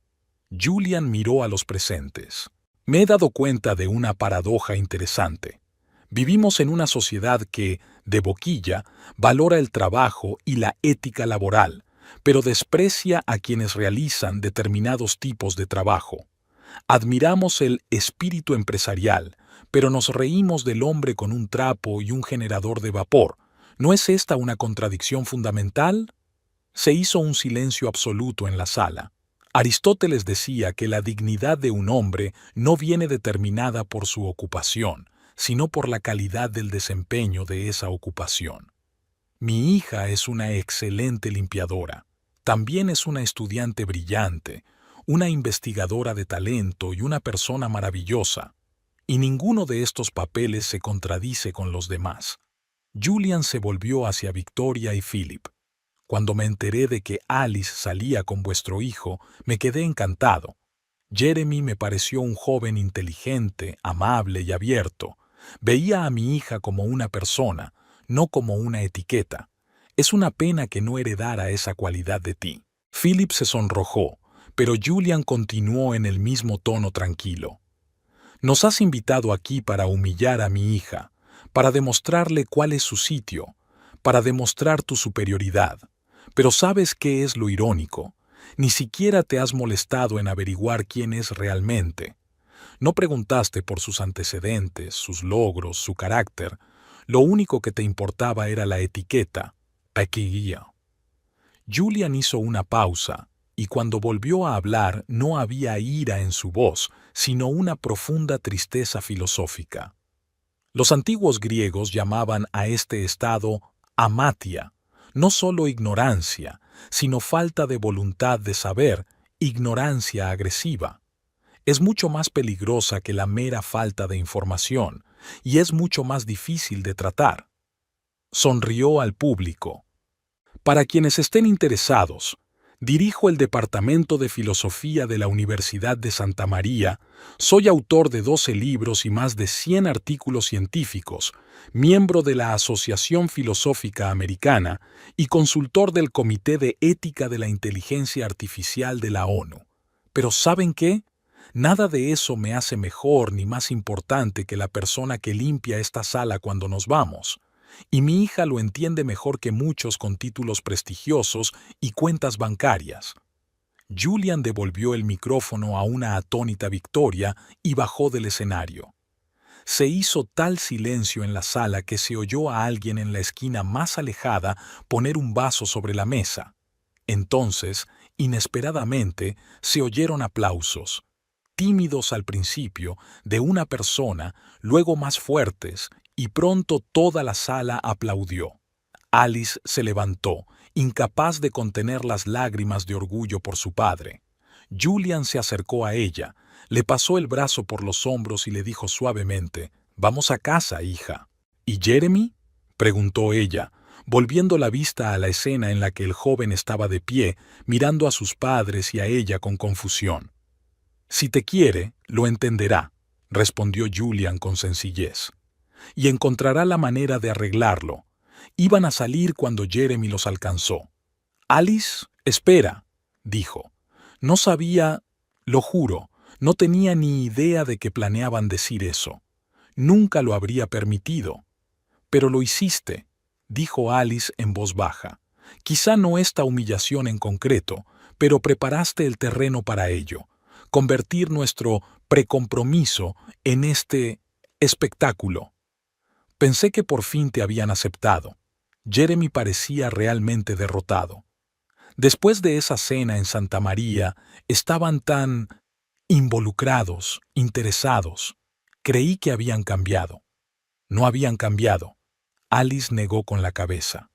Julian miró a los presentes. «Me he dado cuenta de una paradoja interesante. Vivimos en una sociedad que, de boquilla, valora el trabajo y la ética laboral, pero desprecia a quienes realizan determinados tipos de trabajo. Admiramos el espíritu empresarial, pero nos reímos del hombre con un trapo y un generador de vapor. ¿No es esta una contradicción fundamental?». Se hizo un silencio absoluto en la sala. Aristóteles decía que la dignidad de un hombre no viene determinada por su ocupación, sino por la calidad del desempeño de esa ocupación. «Mi hija es una excelente limpiadora. También es una estudiante brillante, una investigadora de talento y una persona maravillosa. Y ninguno de estos papeles se contradice con los demás». Julian se volvió hacia Victoria y Philip. «Cuando me enteré de que Alice salía con vuestro hijo, me quedé encantado. Jeremy me pareció un joven inteligente, amable y abierto. Veía a mi hija como una persona, no como una etiqueta. Es una pena que no heredara esa cualidad de ti». Philip se sonrojó, pero Julian continuó en el mismo tono tranquilo. «Nos has invitado aquí para humillar a mi hija, para demostrarle cuál es su sitio, para demostrar tu superioridad. Pero ¿sabes qué es lo irónico? Ni siquiera te has molestado en averiguar quién es realmente. No preguntaste por sus antecedentes, sus logros, su carácter. Lo único que te importaba era la etiqueta, pequeña». Julian hizo una pausa, y cuando volvió a hablar no había ira en su voz, sino una profunda tristeza filosófica. Los antiguos griegos llamaban a este estado amatia, no solo ignorancia, sino falta de voluntad de saber, ignorancia agresiva. Es mucho más peligrosa que la mera falta de información, y es mucho más difícil de tratar. Sonrió al público. «Para quienes estén interesados, dirijo el Departamento de Filosofía de la Universidad de Santa María, soy autor de 12 libros y más de 100 artículos científicos, miembro de la Asociación Filosófica Americana y consultor del Comité de Ética de la Inteligencia Artificial de la ONU. Pero ¿saben qué? Nada de eso me hace mejor ni más importante que la persona que limpia esta sala cuando nos vamos. y mi hija lo entiende mejor que muchos con títulos prestigiosos y cuentas bancarias. Julian devolvió el micrófono a una atónita Victoria y bajó del escenario. Se hizo tal silencio en la sala que se oyó a alguien en la esquina más alejada poner un vaso sobre la mesa. Entonces, inesperadamente, se oyeron aplausos, tímidos al principio, de una persona, luego más fuertes, y pronto toda la sala aplaudió. Alice se levantó, incapaz de contener las lágrimas de orgullo por su padre. Julian se acercó a ella, le pasó el brazo por los hombros y le dijo suavemente: «Vamos a casa, hija». «¿Y Jeremy?», preguntó ella, volviendo la vista a la escena en la que el joven estaba de pie, mirando a sus padres y a ella con confusión. «Si te quiere, lo entenderá», respondió Julian con sencillez. «Y encontrará la manera de arreglarlo». Iban a salir cuando Jeremy los alcanzó. «Alice, espera», dijo. No sabía, lo juro, no tenía ni idea de que planeaban decir eso. Nunca lo habría permitido. «Pero lo hiciste», dijo Alice en voz baja. «Quizá no esta humillación en concreto, pero preparaste el terreno para ello. Convertir nuestro precompromiso en este espectáculo. Pensé que por fin te habían aceptado». Jeremy parecía realmente derrotado. Después de esa cena en Santa María, estaban tan involucrados, interesados. Creí que habían cambiado. No habían cambiado. Alice negó con la cabeza.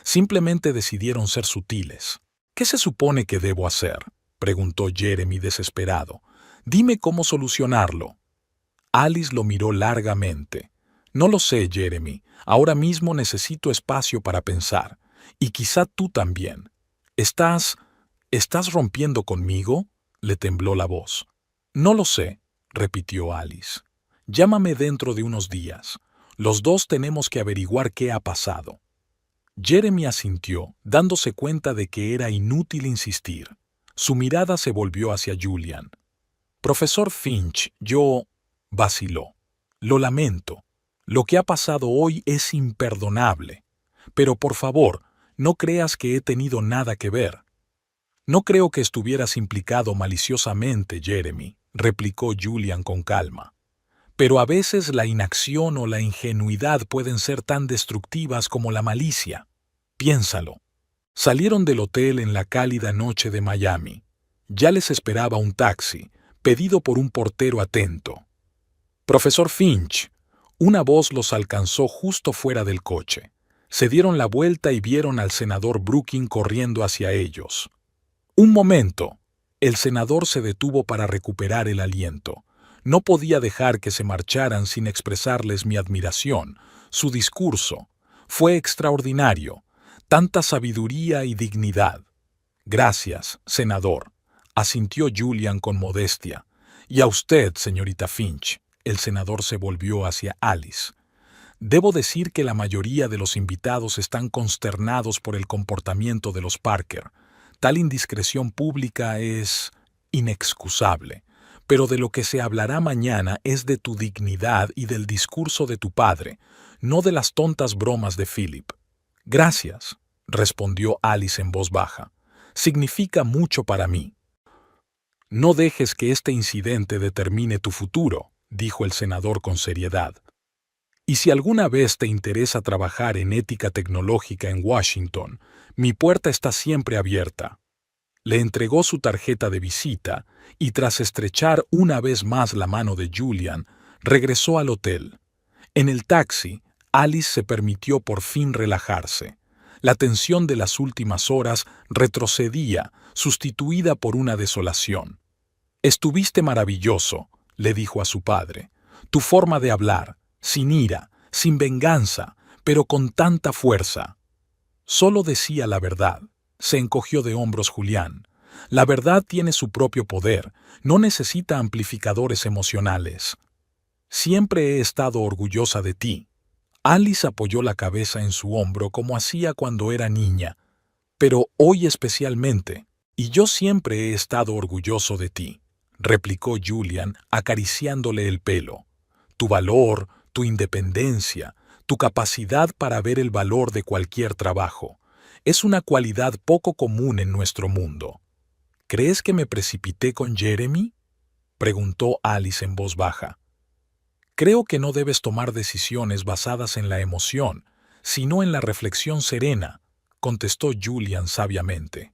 Simplemente decidieron ser sutiles. «¿Qué se supone que debo hacer?», preguntó Jeremy desesperado. «Dime cómo solucionarlo». Alice lo miró largamente. «No lo sé, Jeremy. Ahora mismo necesito espacio para pensar. Y quizá tú también». ¿Estás rompiendo conmigo?», le tembló la voz. «No lo sé», repitió Alice. «Llámame dentro de unos días. Los dos tenemos que averiguar qué ha pasado». Jeremy asintió, dándose cuenta de que era inútil insistir. Su mirada se volvió hacia Julian. «Profesor Finch, yo...», vaciló. «Lo lamento. Lo que ha pasado hoy es imperdonable. Pero por favor, no creas que he tenido nada que ver». «No creo que estuvieras implicado maliciosamente, Jeremy», replicó Julian con calma. «Pero a veces la inacción o la ingenuidad pueden ser tan destructivas como la malicia. Piénsalo». Salieron del hotel en la cálida noche de Miami. Ya les esperaba un taxi, pedido por un portero atento. «Profesor Finch». Una voz los alcanzó justo fuera del coche. Se dieron la vuelta y vieron al senador Brooking corriendo hacia ellos. «Un momento». El senador se detuvo para recuperar el aliento. No podía dejar que se marcharan sin expresarles mi admiración. Su discurso fue extraordinario. Tanta sabiduría y dignidad. «Gracias, senador», asintió Julian con modestia. «Y a usted, señorita Finch». El senador se volvió hacia Alice. «Debo decir que la mayoría de los invitados están consternados por el comportamiento de los Parker. Tal indiscreción pública es inexcusable. Pero de lo que se hablará mañana es de tu dignidad y del discurso de tu padre, no de las tontas bromas de Philip». «Gracias», respondió Alice en voz baja. «Significa mucho para mí». «No dejes que este incidente determine tu futuro», dijo el senador con seriedad. «Y si alguna vez te interesa trabajar en ética tecnológica en Washington, mi puerta está siempre abierta». Le entregó su tarjeta de visita y tras estrechar una vez más la mano de Julian, regresó al hotel. En el taxi, Alice se permitió por fin relajarse. La tensión de las últimas horas retrocedía, sustituida por una desolación. «Estuviste maravilloso», le dijo a su padre. «Tu forma de hablar, sin ira, sin venganza, pero con tanta fuerza». Solo decía la verdad. Se encogió de hombros Julián. La verdad tiene su propio poder, no necesita amplificadores emocionales. «Siempre he estado orgullosa de ti». Alice apoyó la cabeza en su hombro como hacía cuando era niña. «Pero hoy especialmente, y yo siempre he estado orgulloso de ti», replicó Julian acariciándole el pelo. «Tu valor, tu independencia, Tu capacidad para ver el valor de cualquier trabajo es una cualidad poco común en nuestro mundo. ¿Crees que me precipité con Jeremy?, preguntó Alice en voz baja. Creo que no debes tomar decisiones basadas en la emoción, sino en la reflexión serena, contestó Julian sabiamente.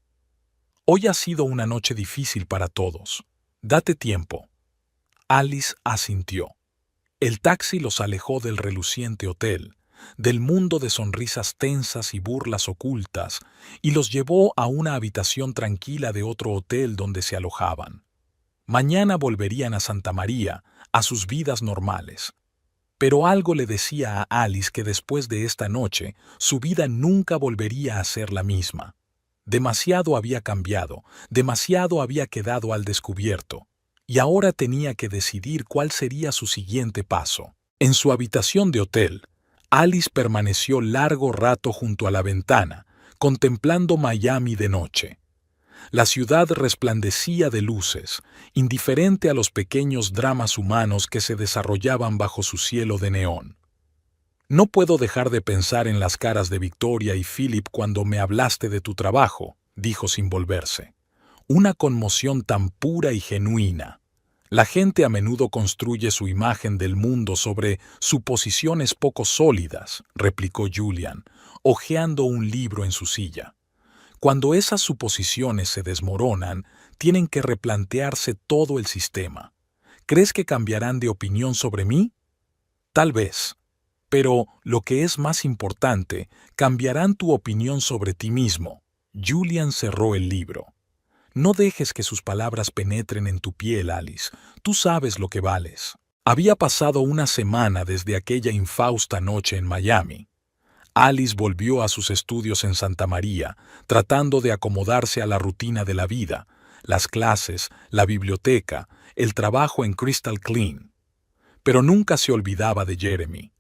Hoy ha sido una noche difícil para todos. Date tiempo. Alice asintió. El taxi los alejó del reluciente hotel, del mundo de sonrisas tensas y burlas ocultas, y los llevó a una habitación tranquila de otro hotel donde se alojaban. Mañana volverían a Santa María, a sus vidas normales. Pero algo le decía a Alice que después de esta noche, su vida nunca volvería a ser la misma. Demasiado había cambiado, demasiado había quedado al descubierto, y ahora tenía que decidir cuál sería su siguiente paso. En su habitación de hotel, Alice permaneció largo rato junto a la ventana, contemplando Miami de noche. La ciudad resplandecía de luces, indiferente a los pequeños dramas humanos que se desarrollaban bajo su cielo de neón. No puedo dejar de pensar en las caras de Victoria y Philip cuando me hablaste de tu trabajo, dijo sin volverse. Una conmoción tan pura y genuina. La gente a menudo construye su imagen del mundo sobre suposiciones poco sólidas, replicó Julian, hojeando un libro en su silla. Cuando esas suposiciones se desmoronan, tienen que replantearse todo el sistema. ¿Crees que cambiarán de opinión sobre mí? Tal vez. Pero, lo que es más importante, cambiarán tu opinión sobre ti mismo. Julian cerró el libro. No dejes que sus palabras penetren en tu piel, Alice. Tú sabes lo que vales. Había pasado una semana desde aquella infausta noche en Miami. Alice volvió a sus estudios en Santa María, tratando de acomodarse a la rutina de la vida, las clases, la biblioteca, el trabajo en Crystal Clean. Pero nunca se olvidaba de Jeremy.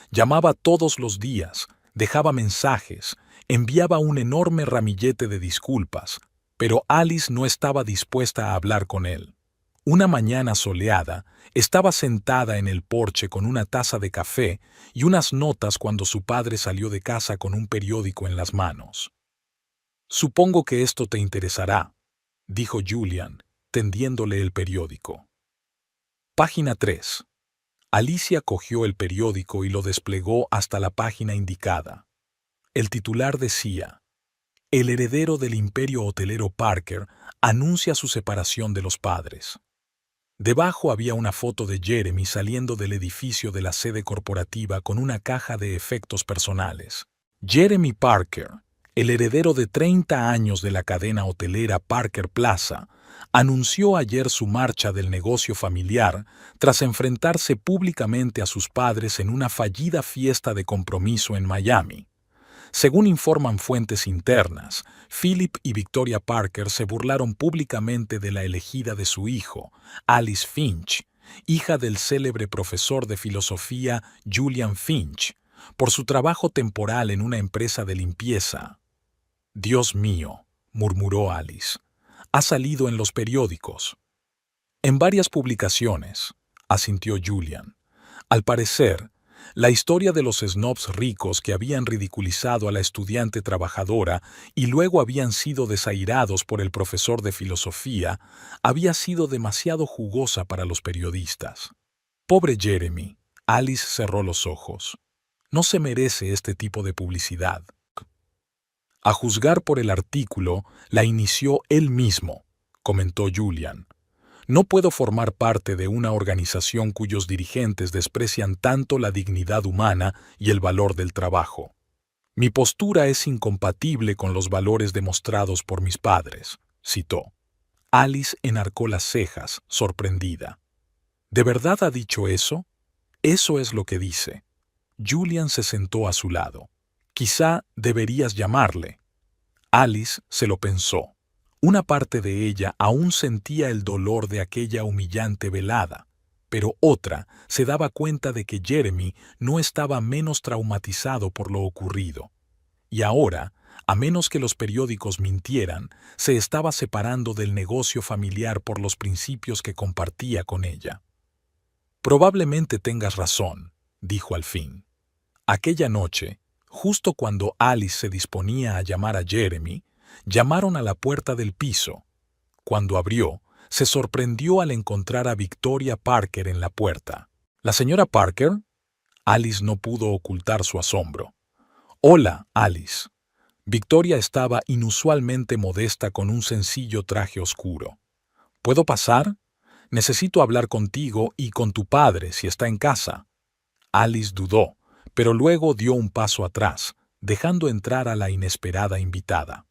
Llamaba todos los días, dejaba mensajes, enviaba un enorme ramillete de disculpas, pero Alice no estaba dispuesta a hablar con él. Una mañana soleada, estaba sentada en el porche con una taza de café y unas notas cuando su padre salió de casa con un periódico en las manos. «Supongo que esto te interesará», dijo Julian, tendiéndole el periódico. Página 3. Alicia cogió el periódico y lo desplegó hasta la página indicada. El titular decía: «El heredero del imperio hotelero Parker anuncia su separación de los padres». Debajo había una foto de Jeremy saliendo del edificio de la sede corporativa con una caja de efectos personales. Jeremy Parker, el heredero de 30 años de la cadena hotelera Parker Plaza, anunció ayer su marcha del negocio familiar tras enfrentarse públicamente a sus padres en una fallida fiesta de compromiso en Miami. Según informan fuentes internas, Philip y Victoria Parker se burlaron públicamente de la elegida de su hijo, Alice Finch, hija del célebre profesor de filosofía Julian Finch, por su trabajo temporal en una empresa de limpieza. «Dios mío», murmuró Alice, «ha salido en los periódicos». «En varias publicaciones», asintió Julian. «Al parecer, la historia de los snobs ricos que habían ridiculizado a la estudiante trabajadora y luego habían sido desairados por el profesor de filosofía había sido demasiado jugosa para los periodistas. Pobre Jeremy», Alice cerró los ojos. «No se merece este tipo de publicidad». «A juzgar por el artículo, la inició él mismo», comentó Julian. «No puedo formar parte de una organización cuyos dirigentes desprecian tanto la dignidad humana y el valor del trabajo. Mi postura es incompatible con los valores demostrados por mis padres», citó. Alice enarcó las cejas, sorprendida. «¿De verdad ha dicho eso?» «Eso es lo que dice». Julian se sentó a su lado. «Quizá deberías llamarle». Alice se lo pensó. Una parte de ella aún sentía el dolor de aquella humillante velada, pero otra se daba cuenta de que Jeremy no estaba menos traumatizado por lo ocurrido. Y ahora, a menos que los periódicos mintieran, se estaba separando del negocio familiar por los principios que compartía con ella. «Probablemente tengas razón», dijo al fin. Aquella noche, justo cuando Alice se disponía a llamar a Jeremy, llamaron a la puerta del piso. Cuando abrió, se sorprendió al encontrar a Victoria Parker en la puerta. ¿La señora Parker? Alice no pudo ocultar su asombro. Hola, Alice. Victoria estaba inusualmente modesta con un sencillo traje oscuro. ¿Puedo pasar? Necesito hablar contigo y con tu padre si está en casa. Alice dudó, pero luego dio un paso atrás, dejando entrar a la inesperada invitada.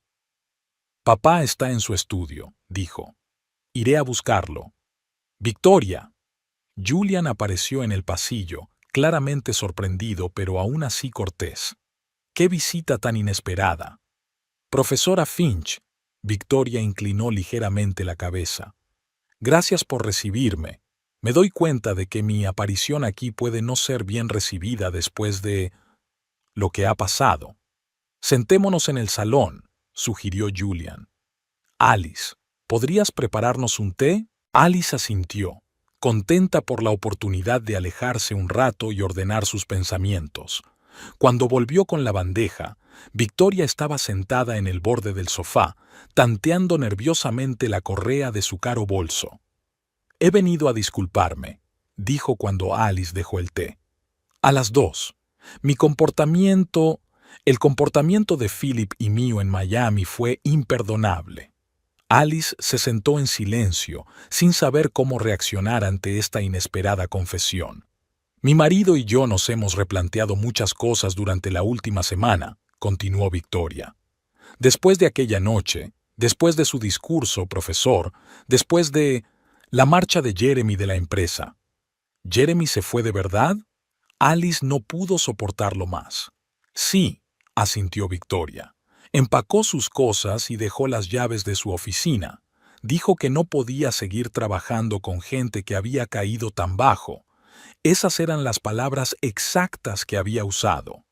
Papá está en su estudio, dijo. Iré a buscarlo. Victoria. Julian apareció en el pasillo, claramente sorprendido, pero aún así cortés. ¡Qué visita tan inesperada! Profesora Finch. Victoria inclinó ligeramente la cabeza. Gracias por recibirme. Me doy cuenta de que mi aparición aquí puede no ser bien recibida después de lo que ha pasado. Sentémonos en el salón, sugirió Julian. Alice, ¿podrías prepararnos un té? Alice asintió, contenta por la oportunidad de alejarse un rato y ordenar sus pensamientos. Cuando volvió con la bandeja, Victoria estaba sentada en el borde del sofá, tanteando nerviosamente la correa de su caro bolso. He venido a disculparme, dijo cuando Alice dejó el té. A las 2. El comportamiento de Philip y mío en Miami fue imperdonable. Alice se sentó en silencio, sin saber cómo reaccionar ante esta inesperada confesión. Mi marido y yo nos hemos replanteado muchas cosas durante la última semana, continuó Victoria. Después de aquella noche, después de su discurso, profesor, después de la marcha de Jeremy de la empresa. ¿Jeremy se fue de verdad? Alice no pudo soportarlo más. Sí, asintió Victoria. Empacó sus cosas y dejó las llaves de su oficina. Dijo que no podía seguir trabajando con gente que había caído tan bajo. Esas eran las palabras exactas que había usado.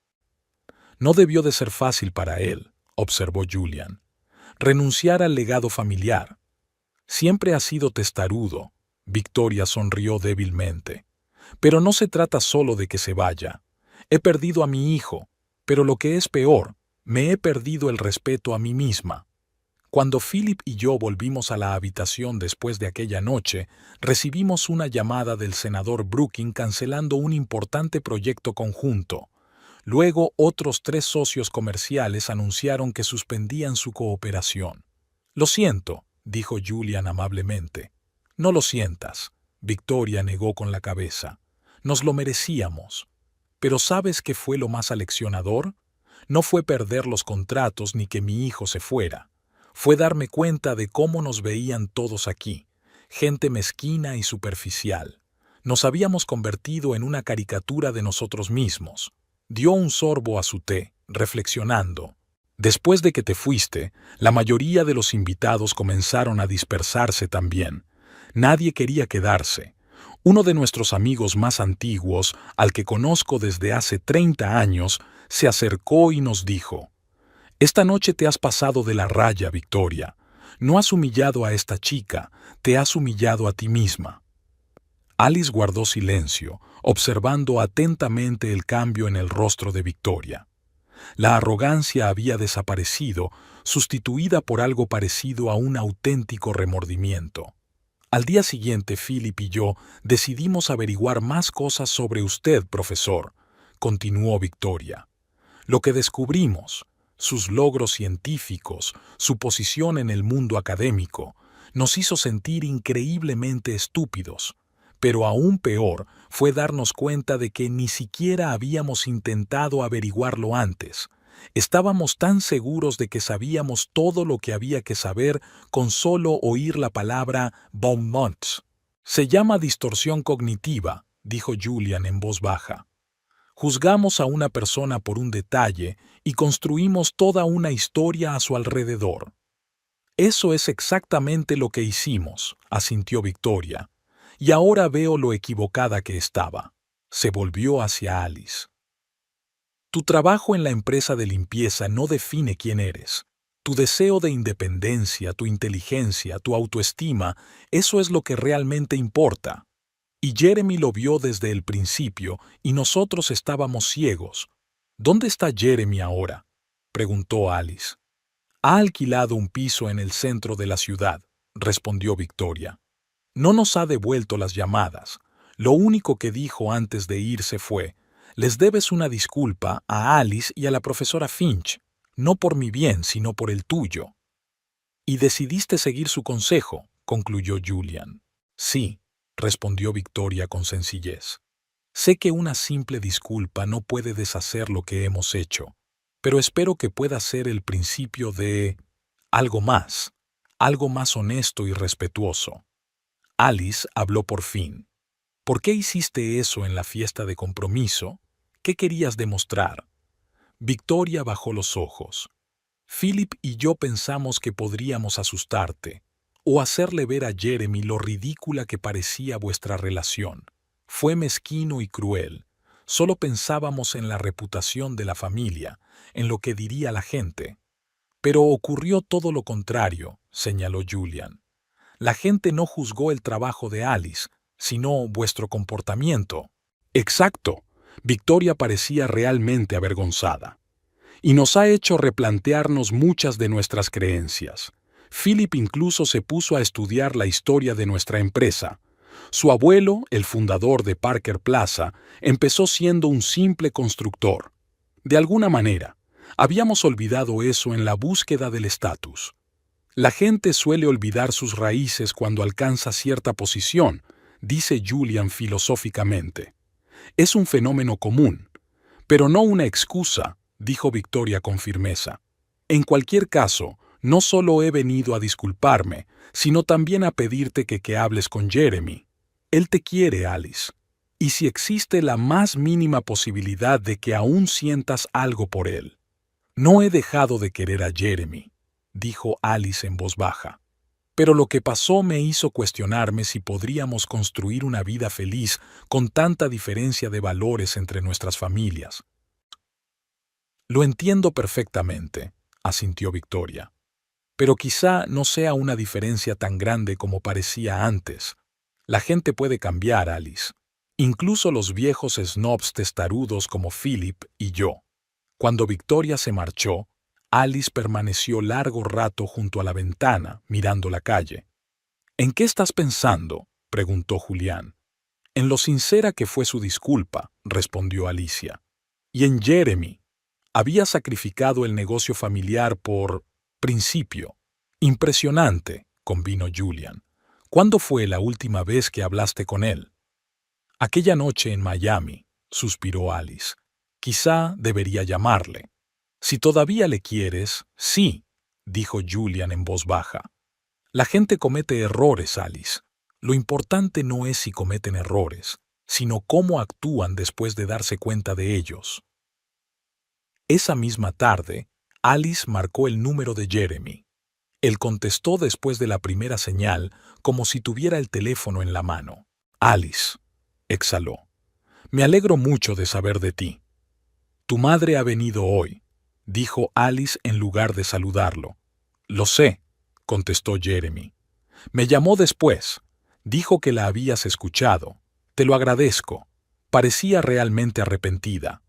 No debió de ser fácil para él, observó Julian. Renunciar al legado familiar. Siempre ha sido testarudo. Victoria sonrió débilmente. Pero no se trata solo de que se vaya. He perdido a mi hijo, pero lo que es peor, me he perdido el respeto a mí misma. Cuando Philip y yo volvimos a la habitación después de aquella noche, recibimos una llamada del senador Brooking cancelando un importante proyecto conjunto. Luego, otros 3 socios comerciales anunciaron que suspendían su cooperación. Lo siento, dijo Julian amablemente. No lo sientas, Victoria negó con la cabeza. Nos lo merecíamos. Pero ¿sabes qué fue lo más aleccionador? No fue perder los contratos ni que mi hijo se fuera. Fue darme cuenta de cómo nos veían todos aquí, gente mezquina y superficial. Nos habíamos convertido en una caricatura de nosotros mismos. Dio un sorbo a su té, reflexionando. Después de que te fuiste, la mayoría de los invitados comenzaron a dispersarse también. Nadie quería quedarse. Uno de nuestros amigos más antiguos, al que conozco desde hace 30 años, se acercó y nos dijo: «Esta noche te has pasado de la raya, Victoria. No has humillado a esta chica, te has humillado a ti misma». Alice guardó silencio, observando atentamente el cambio en el rostro de Victoria. La arrogancia había desaparecido, sustituida por algo parecido a un auténtico remordimiento. Al día siguiente, Philip y yo decidimos averiguar más cosas sobre usted, profesor, continuó Victoria. Lo que descubrimos, sus logros científicos, su posición en el mundo académico, nos hizo sentir increíblemente estúpidos. Pero aún peor fue darnos cuenta de que ni siquiera habíamos intentado averiguarlo antes. Estábamos tan seguros de que sabíamos todo lo que había que saber con solo oír la palabra bonbons. Se llama distorsión cognitiva, dijo Julian en voz baja. Juzgamos a una persona por un detalle y construimos toda una historia a su alrededor. Eso es exactamente lo que hicimos, asintió Victoria. Y ahora veo lo equivocada que estaba. Se volvió hacia Alice. Tu trabajo en la empresa de limpieza no define quién eres. Tu deseo de independencia, tu inteligencia, tu autoestima, eso es lo que realmente importa. Y Jeremy lo vio desde el principio y nosotros estábamos ciegos, ¿Dónde está Jeremy ahora?, preguntó Alice. Ha alquilado un piso en el centro de la ciudad, respondió Victoria. No nos ha devuelto las llamadas. Lo único que dijo antes de irse fue: les debes una disculpa a Alice y a la profesora Finch, no por mi bien, sino por el tuyo. Y decidiste seguir su consejo, concluyó Julian. Sí, respondió Victoria con sencillez. Sé que una simple disculpa no puede deshacer lo que hemos hecho, pero espero que pueda ser el principio de algo más honesto y respetuoso. Alice habló por fin. ¿Por qué hiciste eso en la fiesta de compromiso? ¿Qué querías demostrar? Victoria bajó los ojos. Philip y yo pensamos que podríamos asustarte o hacerle ver a Jeremy lo ridícula que parecía vuestra relación. Fue mezquino y cruel. Solo pensábamos en la reputación de la familia, en lo que diría la gente. Pero ocurrió todo lo contrario, señaló Julian. La gente no juzgó el trabajo de Alice, sino vuestro comportamiento. Exacto. Victoria parecía realmente avergonzada. Y nos ha hecho replantearnos muchas de nuestras creencias. Philip incluso se puso a estudiar la historia de nuestra empresa. Su abuelo, el fundador de Parker Plaza, empezó siendo un simple constructor. De alguna manera, habíamos olvidado eso en la búsqueda del estatus. La gente suele olvidar sus raíces cuando alcanza cierta posición, dice Julian filosóficamente. Es un fenómeno común, pero no una excusa, dijo Victoria con firmeza. En cualquier caso, no solo he venido a disculparme, sino también a pedirte que hables con Jeremy. Él te quiere, Alice. Y si existe la más mínima posibilidad de que aún sientas algo por él. No he dejado de querer a Jeremy, dijo Alice en voz baja. Pero lo que pasó me hizo cuestionarme si podríamos construir una vida feliz con tanta diferencia de valores entre nuestras familias. Lo entiendo perfectamente, asintió Victoria. Pero quizá no sea una diferencia tan grande como parecía antes. La gente puede cambiar, Alice. Incluso los viejos snobs testarudos como Philip y yo. Cuando Victoria se marchó, Alice permaneció largo rato junto a la ventana, mirando la calle. ¿En qué estás pensando?, preguntó Julián. En lo sincera que fue su disculpa, respondió Alicia. Y en Jeremy. Había sacrificado el negocio familiar por principio. Impresionante, convino Julian. ¿Cuándo fue la última vez que hablaste con él? Aquella noche en Miami, suspiró Alice. Quizá debería llamarle. Si todavía le quieres, sí, dijo Julian en voz baja. La gente comete errores, Alice. Lo importante no es si cometen errores, sino cómo actúan después de darse cuenta de ellos. Esa misma tarde, Alice marcó el número de Jeremy. Él contestó después de la primera señal, como si tuviera el teléfono en la mano. Alice, exhaló. Me alegro mucho de saber de ti. Tu madre ha venido hoy, dijo Alice en lugar de saludarlo. Lo sé, contestó Jeremy. Me llamó después. Dijo que la habías escuchado. Te lo agradezco. Parecía realmente arrepentida.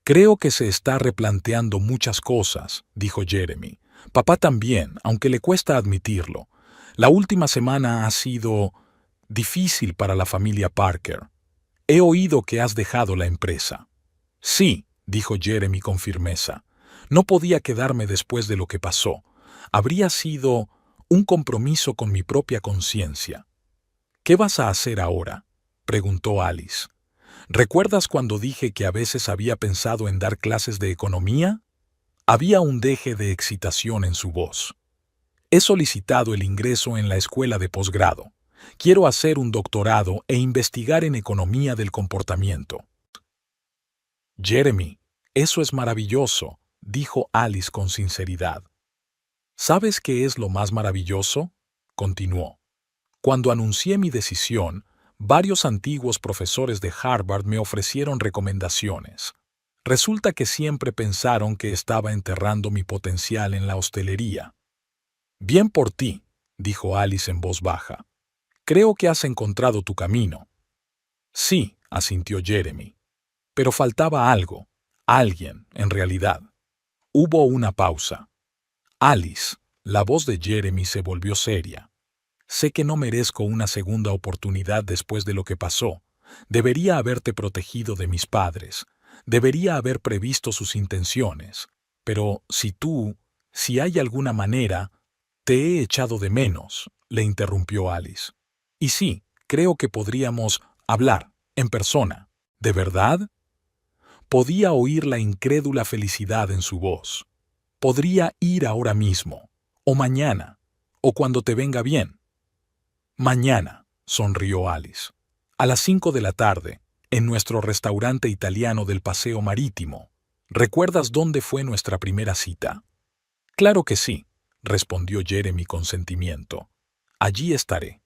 Creo que se está replanteando muchas cosas, dijo Jeremy. Papá también, aunque le cuesta admitirlo. La última semana ha sido difícil para la familia Parker. He oído que has dejado la empresa. Sí, dijo Jeremy con firmeza. No podía quedarme después de lo que pasó. Habría sido un compromiso con mi propia conciencia. ¿Qué vas a hacer ahora?, preguntó Alice. ¿Recuerdas cuando dije que a veces había pensado en dar clases de economía? Había un deje de excitación en su voz. He solicitado el ingreso en la escuela de posgrado. Quiero hacer un doctorado e investigar en economía del comportamiento. Jeremy, eso es maravilloso, dijo Alice con sinceridad. ¿Sabes qué es lo más maravilloso?, continuó. Cuando anuncié mi decisión, varios antiguos profesores de Harvard me ofrecieron recomendaciones. Resulta que siempre pensaron que estaba enterrando mi potencial en la hostelería. Bien por ti, dijo Alice en voz baja. Creo que has encontrado tu camino. Sí, asintió Jeremy. Pero faltaba algo. Alguien, en realidad. Hubo una pausa. Alice, la voz de Jeremy se volvió seria. Sé que no merezco una segunda oportunidad después de lo que pasó. Debería haberte protegido de mis padres. Debería haber previsto sus intenciones. Pero si hay alguna manera, te he echado de menos, le interrumpió Alice. Y sí, creo que podríamos hablar, en persona. ¿De verdad? Podía oír la incrédula felicidad en su voz. Podría ir ahora mismo, o mañana, o cuando te venga bien. Mañana, sonrió Alice. A las 5 de la tarde, en nuestro restaurante italiano del Paseo Marítimo. ¿Recuerdas dónde fue nuestra primera cita? Claro que sí, respondió Jeremy con sentimiento. Allí estaré.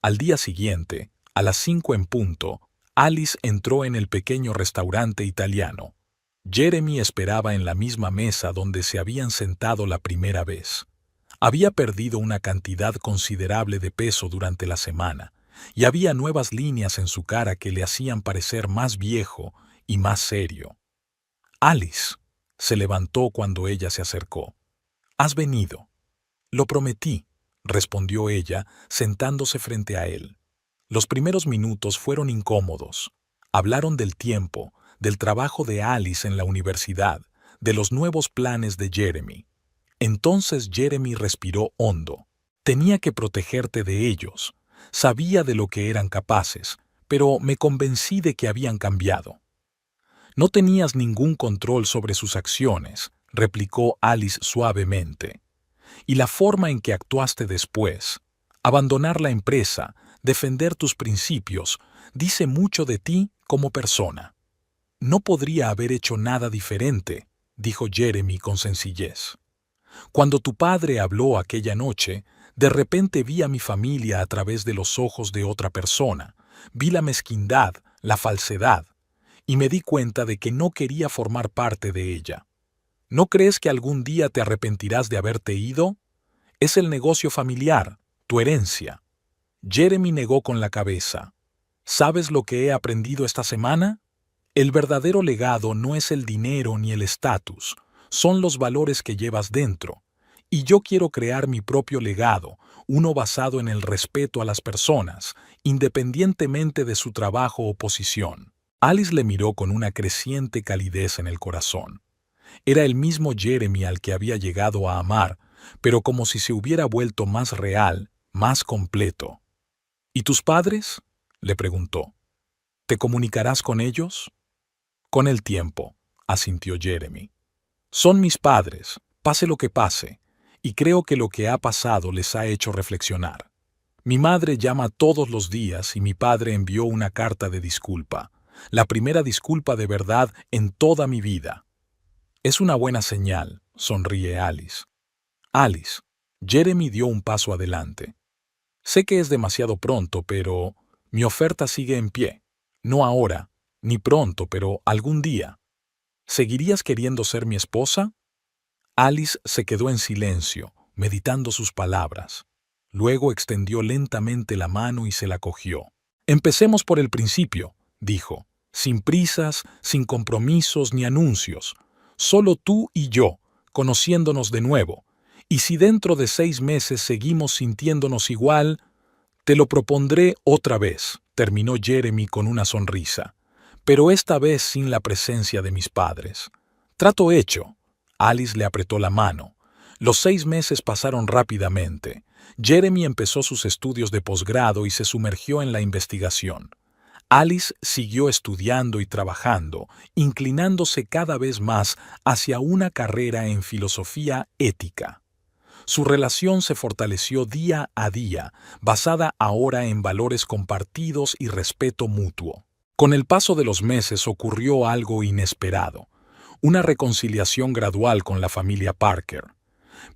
Al día siguiente, a las 5 en punto, Alice entró en el pequeño restaurante italiano. Jeremy esperaba en la misma mesa donde se habían sentado la primera vez. Había perdido una cantidad considerable de peso durante la semana, y había nuevas líneas en su cara que le hacían parecer más viejo y más serio. Alice se levantó cuando ella se acercó. «Has venido». «Lo prometí», respondió ella, sentándose frente a él. Los primeros minutos fueron incómodos. Hablaron del tiempo, del trabajo de Alice en la universidad, de los nuevos planes de Jeremy. Entonces Jeremy respiró hondo. Tenía que protegerte de ellos. Sabía de lo que eran capaces, pero me convencí de que habían cambiado. No tenías ningún control sobre sus acciones, replicó Alice suavemente. Y la forma en que actuaste después, abandonar la empresa, defender tus principios, dice mucho de ti como persona. No podría haber hecho nada diferente, dijo Jeremy con sencillez. Cuando tu padre habló aquella noche, de repente vi a mi familia a través de los ojos de otra persona, vi la mezquindad, la falsedad, y me di cuenta de que no quería formar parte de ella. ¿No crees que algún día te arrepentirás de haberte ido? Es el negocio familiar, tu herencia. Jeremy negó con la cabeza. ¿Sabes lo que he aprendido esta semana? El verdadero legado no es el dinero ni el estatus, son los valores que llevas dentro. Y yo quiero crear mi propio legado, uno basado en el respeto a las personas, independientemente de su trabajo o posición. Alice le miró con una creciente calidez en el corazón. Era el mismo Jeremy al que había llegado a amar, pero como si se hubiera vuelto más real, más completo. ¿Y tus padres?, le preguntó. ¿Te comunicarás con ellos? Con el tiempo, asintió Jeremy. Son mis padres, pase lo que pase, y creo que lo que ha pasado les ha hecho reflexionar. Mi madre llama todos los días y mi padre envió una carta de disculpa, la primera disculpa de verdad en toda mi vida. Es una buena señal, sonríe Alice. Alice, Jeremy dio un paso adelante. Sé que es demasiado pronto, pero mi oferta sigue en pie. No ahora, ni pronto, pero algún día. ¿Seguirías queriendo ser mi esposa? Alice se quedó en silencio, meditando sus palabras. Luego extendió lentamente la mano y se la cogió. Empecemos por el principio, dijo, sin prisas, sin compromisos ni anuncios. Solo tú y yo, conociéndonos de nuevo. Y si dentro de 6 meses seguimos sintiéndonos igual, te lo propondré otra vez, terminó Jeremy con una sonrisa. Pero esta vez sin la presencia de mis padres. Trato hecho. Alice le apretó la mano. Los 6 meses pasaron rápidamente. Jeremy empezó sus estudios de posgrado y se sumergió en la investigación. Alice siguió estudiando y trabajando, inclinándose cada vez más hacia una carrera en filosofía ética. Su relación se fortaleció día a día, basada ahora en valores compartidos y respeto mutuo. Con el paso de los meses ocurrió algo inesperado, una reconciliación gradual con la familia Parker.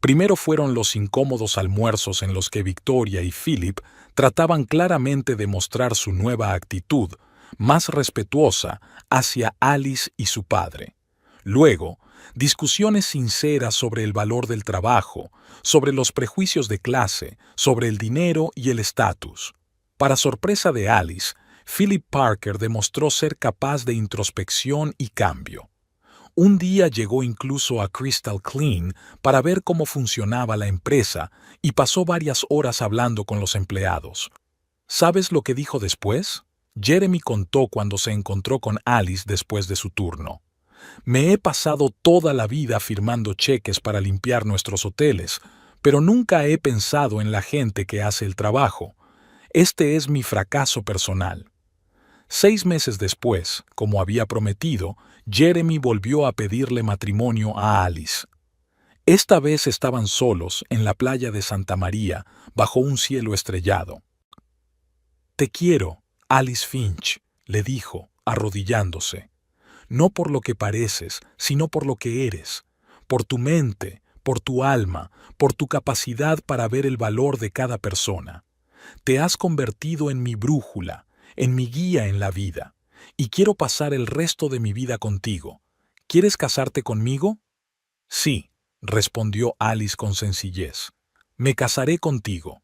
Primero fueron los incómodos almuerzos en los que Victoria y Philip trataban claramente de mostrar su nueva actitud, más respetuosa, hacia Alice y su padre. Luego, discusiones sinceras sobre el valor del trabajo, sobre los prejuicios de clase, sobre el dinero y el estatus. Para sorpresa de Alice, Philip Parker demostró ser capaz de introspección y cambio. Un día llegó incluso a Crystal Clean para ver cómo funcionaba la empresa y pasó varias horas hablando con los empleados. ¿Sabes lo que dijo después? Jeremy contó cuando se encontró con Alice después de su turno. Me he pasado toda la vida firmando cheques para limpiar nuestros hoteles, pero nunca he pensado en la gente que hace el trabajo. Este es mi fracaso personal. 6 meses después, como había prometido, Jeremy volvió a pedirle matrimonio a Alice. Esta vez estaban solos en la playa de Santa María, bajo un cielo estrellado. «Te quiero, Alice Finch», le dijo, arrodillándose. «No por lo que pareces, sino por lo que eres, por tu mente, por tu alma, por tu capacidad para ver el valor de cada persona. Te has convertido en mi brújula, en mi guía en la vida, y quiero pasar el resto de mi vida contigo. ¿Quieres casarte conmigo?» «Sí», respondió Alice con sencillez. «Me casaré contigo».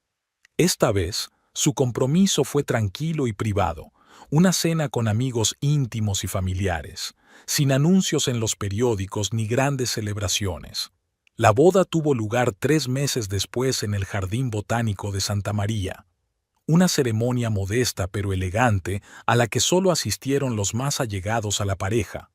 Esta vez, su compromiso fue tranquilo y privado, una cena con amigos íntimos y familiares, sin anuncios en los periódicos ni grandes celebraciones. La boda tuvo lugar 3 meses después en el Jardín Botánico de Santa María. Una ceremonia modesta pero elegante a la que solo asistieron los más allegados a la pareja.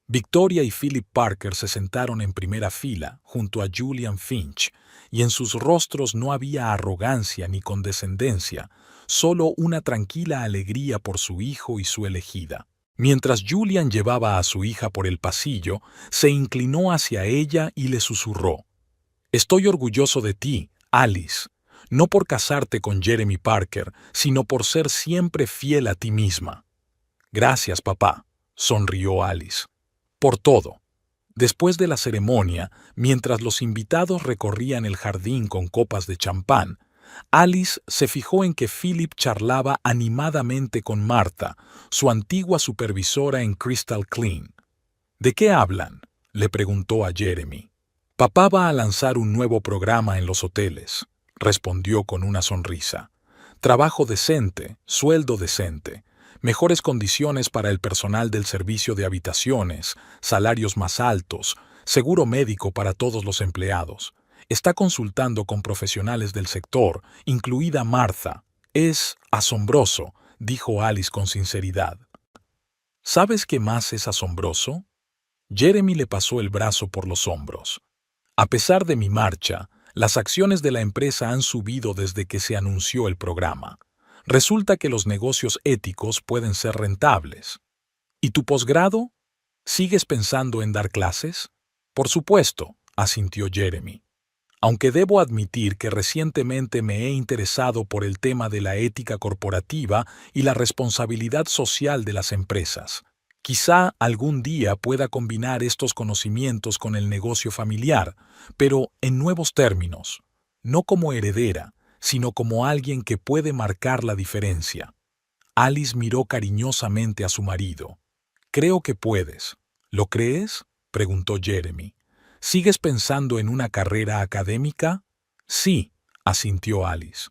Victoria y Philip Parker se sentaron en primera fila junto a Julian Finch, y en sus rostros no había arrogancia ni condescendencia, solo una tranquila alegría por su hijo y su elegida. Mientras Julian llevaba a su hija por el pasillo, se inclinó hacia ella y le susurró: «Estoy orgulloso de ti, Alice, no por casarte con Jeremy Parker, sino por ser siempre fiel a ti misma». «Gracias, papá», sonrió Alice. «Por todo». Después de la ceremonia, mientras los invitados recorrían el jardín con copas de champán, Alice se fijó en que Philip charlaba animadamente con Martha, su antigua supervisora en Crystal Clean. «¿De qué hablan?», le preguntó a Jeremy. «Papá va a lanzar un nuevo programa en los hoteles», respondió con una sonrisa. «Trabajo decente, sueldo decente, mejores condiciones para el personal del servicio de habitaciones, salarios más altos, seguro médico para todos los empleados. Está consultando con profesionales del sector, incluida Martha. Es asombroso», dijo Alice con sinceridad. «¿Sabes qué más es asombroso?». Jeremy le pasó el brazo por los hombros. «A pesar de mi marcha, las acciones de la empresa han subido desde que se anunció el programa. Resulta que los negocios éticos pueden ser rentables». «¿Y tu posgrado? ¿Sigues pensando en dar clases?». «Por supuesto», asintió Jeremy. «Aunque debo admitir que recientemente me he interesado por el tema de la ética corporativa y la responsabilidad social de las empresas. Quizá algún día pueda combinar estos conocimientos con el negocio familiar, pero en nuevos términos, no como heredera, sino como alguien que puede marcar la diferencia». Alice miró cariñosamente a su marido. «Creo que puedes». «¿Lo crees?», preguntó Jeremy. «¿Sigues pensando en una carrera académica?». «Sí», asintió Alice.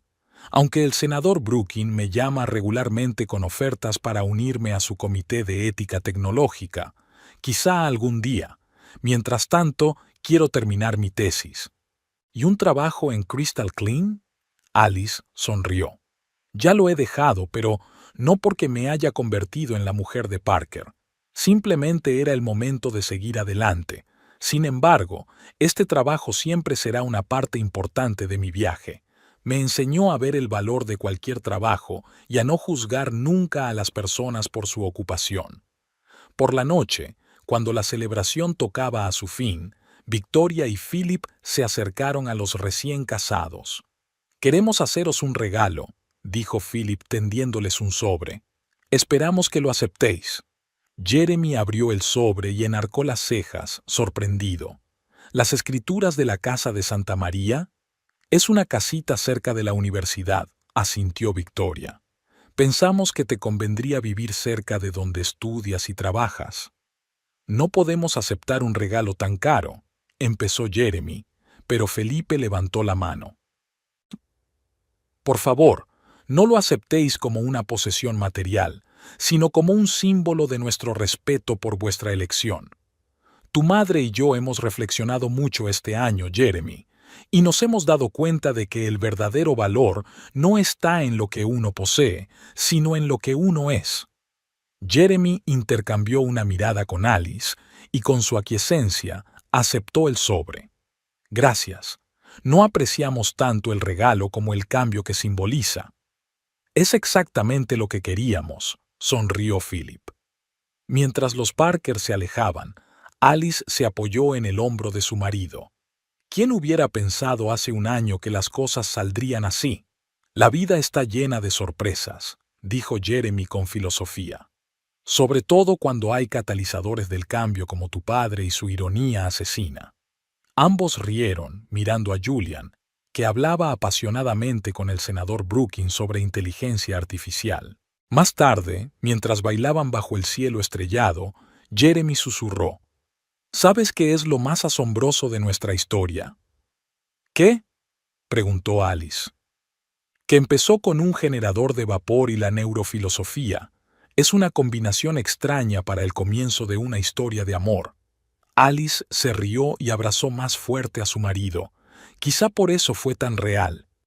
«Aunque el senador Brooking me llama regularmente con ofertas para unirme a su comité de ética tecnológica. Quizá algún día. Mientras tanto, quiero terminar mi tesis». «¿Y un trabajo en Crystal Clean?». Alice sonrió. «Ya lo he dejado, pero no porque me haya convertido en la mujer de Parker. Simplemente era el momento de seguir adelante. Sin embargo, este trabajo siempre será una parte importante de mi viaje. Me enseñó a ver el valor de cualquier trabajo y a no juzgar nunca a las personas por su ocupación». Por la noche, cuando la celebración tocaba a su fin, Victoria y Philip se acercaron a los recién casados. «Queremos haceros un regalo», dijo Philip tendiéndoles un sobre. «Esperamos que lo aceptéis». Jeremy abrió el sobre y enarcó las cejas, sorprendido. «¿Las escrituras de la casa de Santa María?». «Es una casita cerca de la universidad», asintió Victoria. «Pensamos que te convendría vivir cerca de donde estudias y trabajas». «No podemos aceptar un regalo tan caro», empezó Jeremy, pero Felipe levantó la mano. «Por favor, no lo aceptéis como una posesión material, sino como un símbolo de nuestro respeto por vuestra elección. Tu madre y yo hemos reflexionado mucho este año, Jeremy, y nos hemos dado cuenta de que el verdadero valor no está en lo que uno posee, sino en lo que uno es. Jeremy intercambió una mirada con Alice y con su aquiescencia aceptó el sobre. Gracias. No apreciamos tanto el regalo como el cambio que simboliza. Es exactamente lo que queríamos, sonrió Philip. Mientras los Parker se alejaban, Alice se apoyó en el hombro de su marido. ¿Quién hubiera pensado hace un año que las cosas saldrían así? La vida está llena de sorpresas, dijo Jeremy con filosofía. Sobre todo cuando hay catalizadores del cambio como tu padre y su ironía asesina. Ambos rieron, mirando a Julian, que hablaba apasionadamente con el senador Brookings sobre inteligencia artificial. Más tarde, mientras bailaban bajo el cielo estrellado, Jeremy susurró: ¿Sabes qué es lo más asombroso de nuestra historia? ¿Qué? Preguntó Alice. Que empezó con un generador de vapor y la neurofilosofía. Es una combinación extraña para el comienzo de una historia de amor. Alice se rió y abrazó más fuerte a su marido. Quizá por eso fue tan real.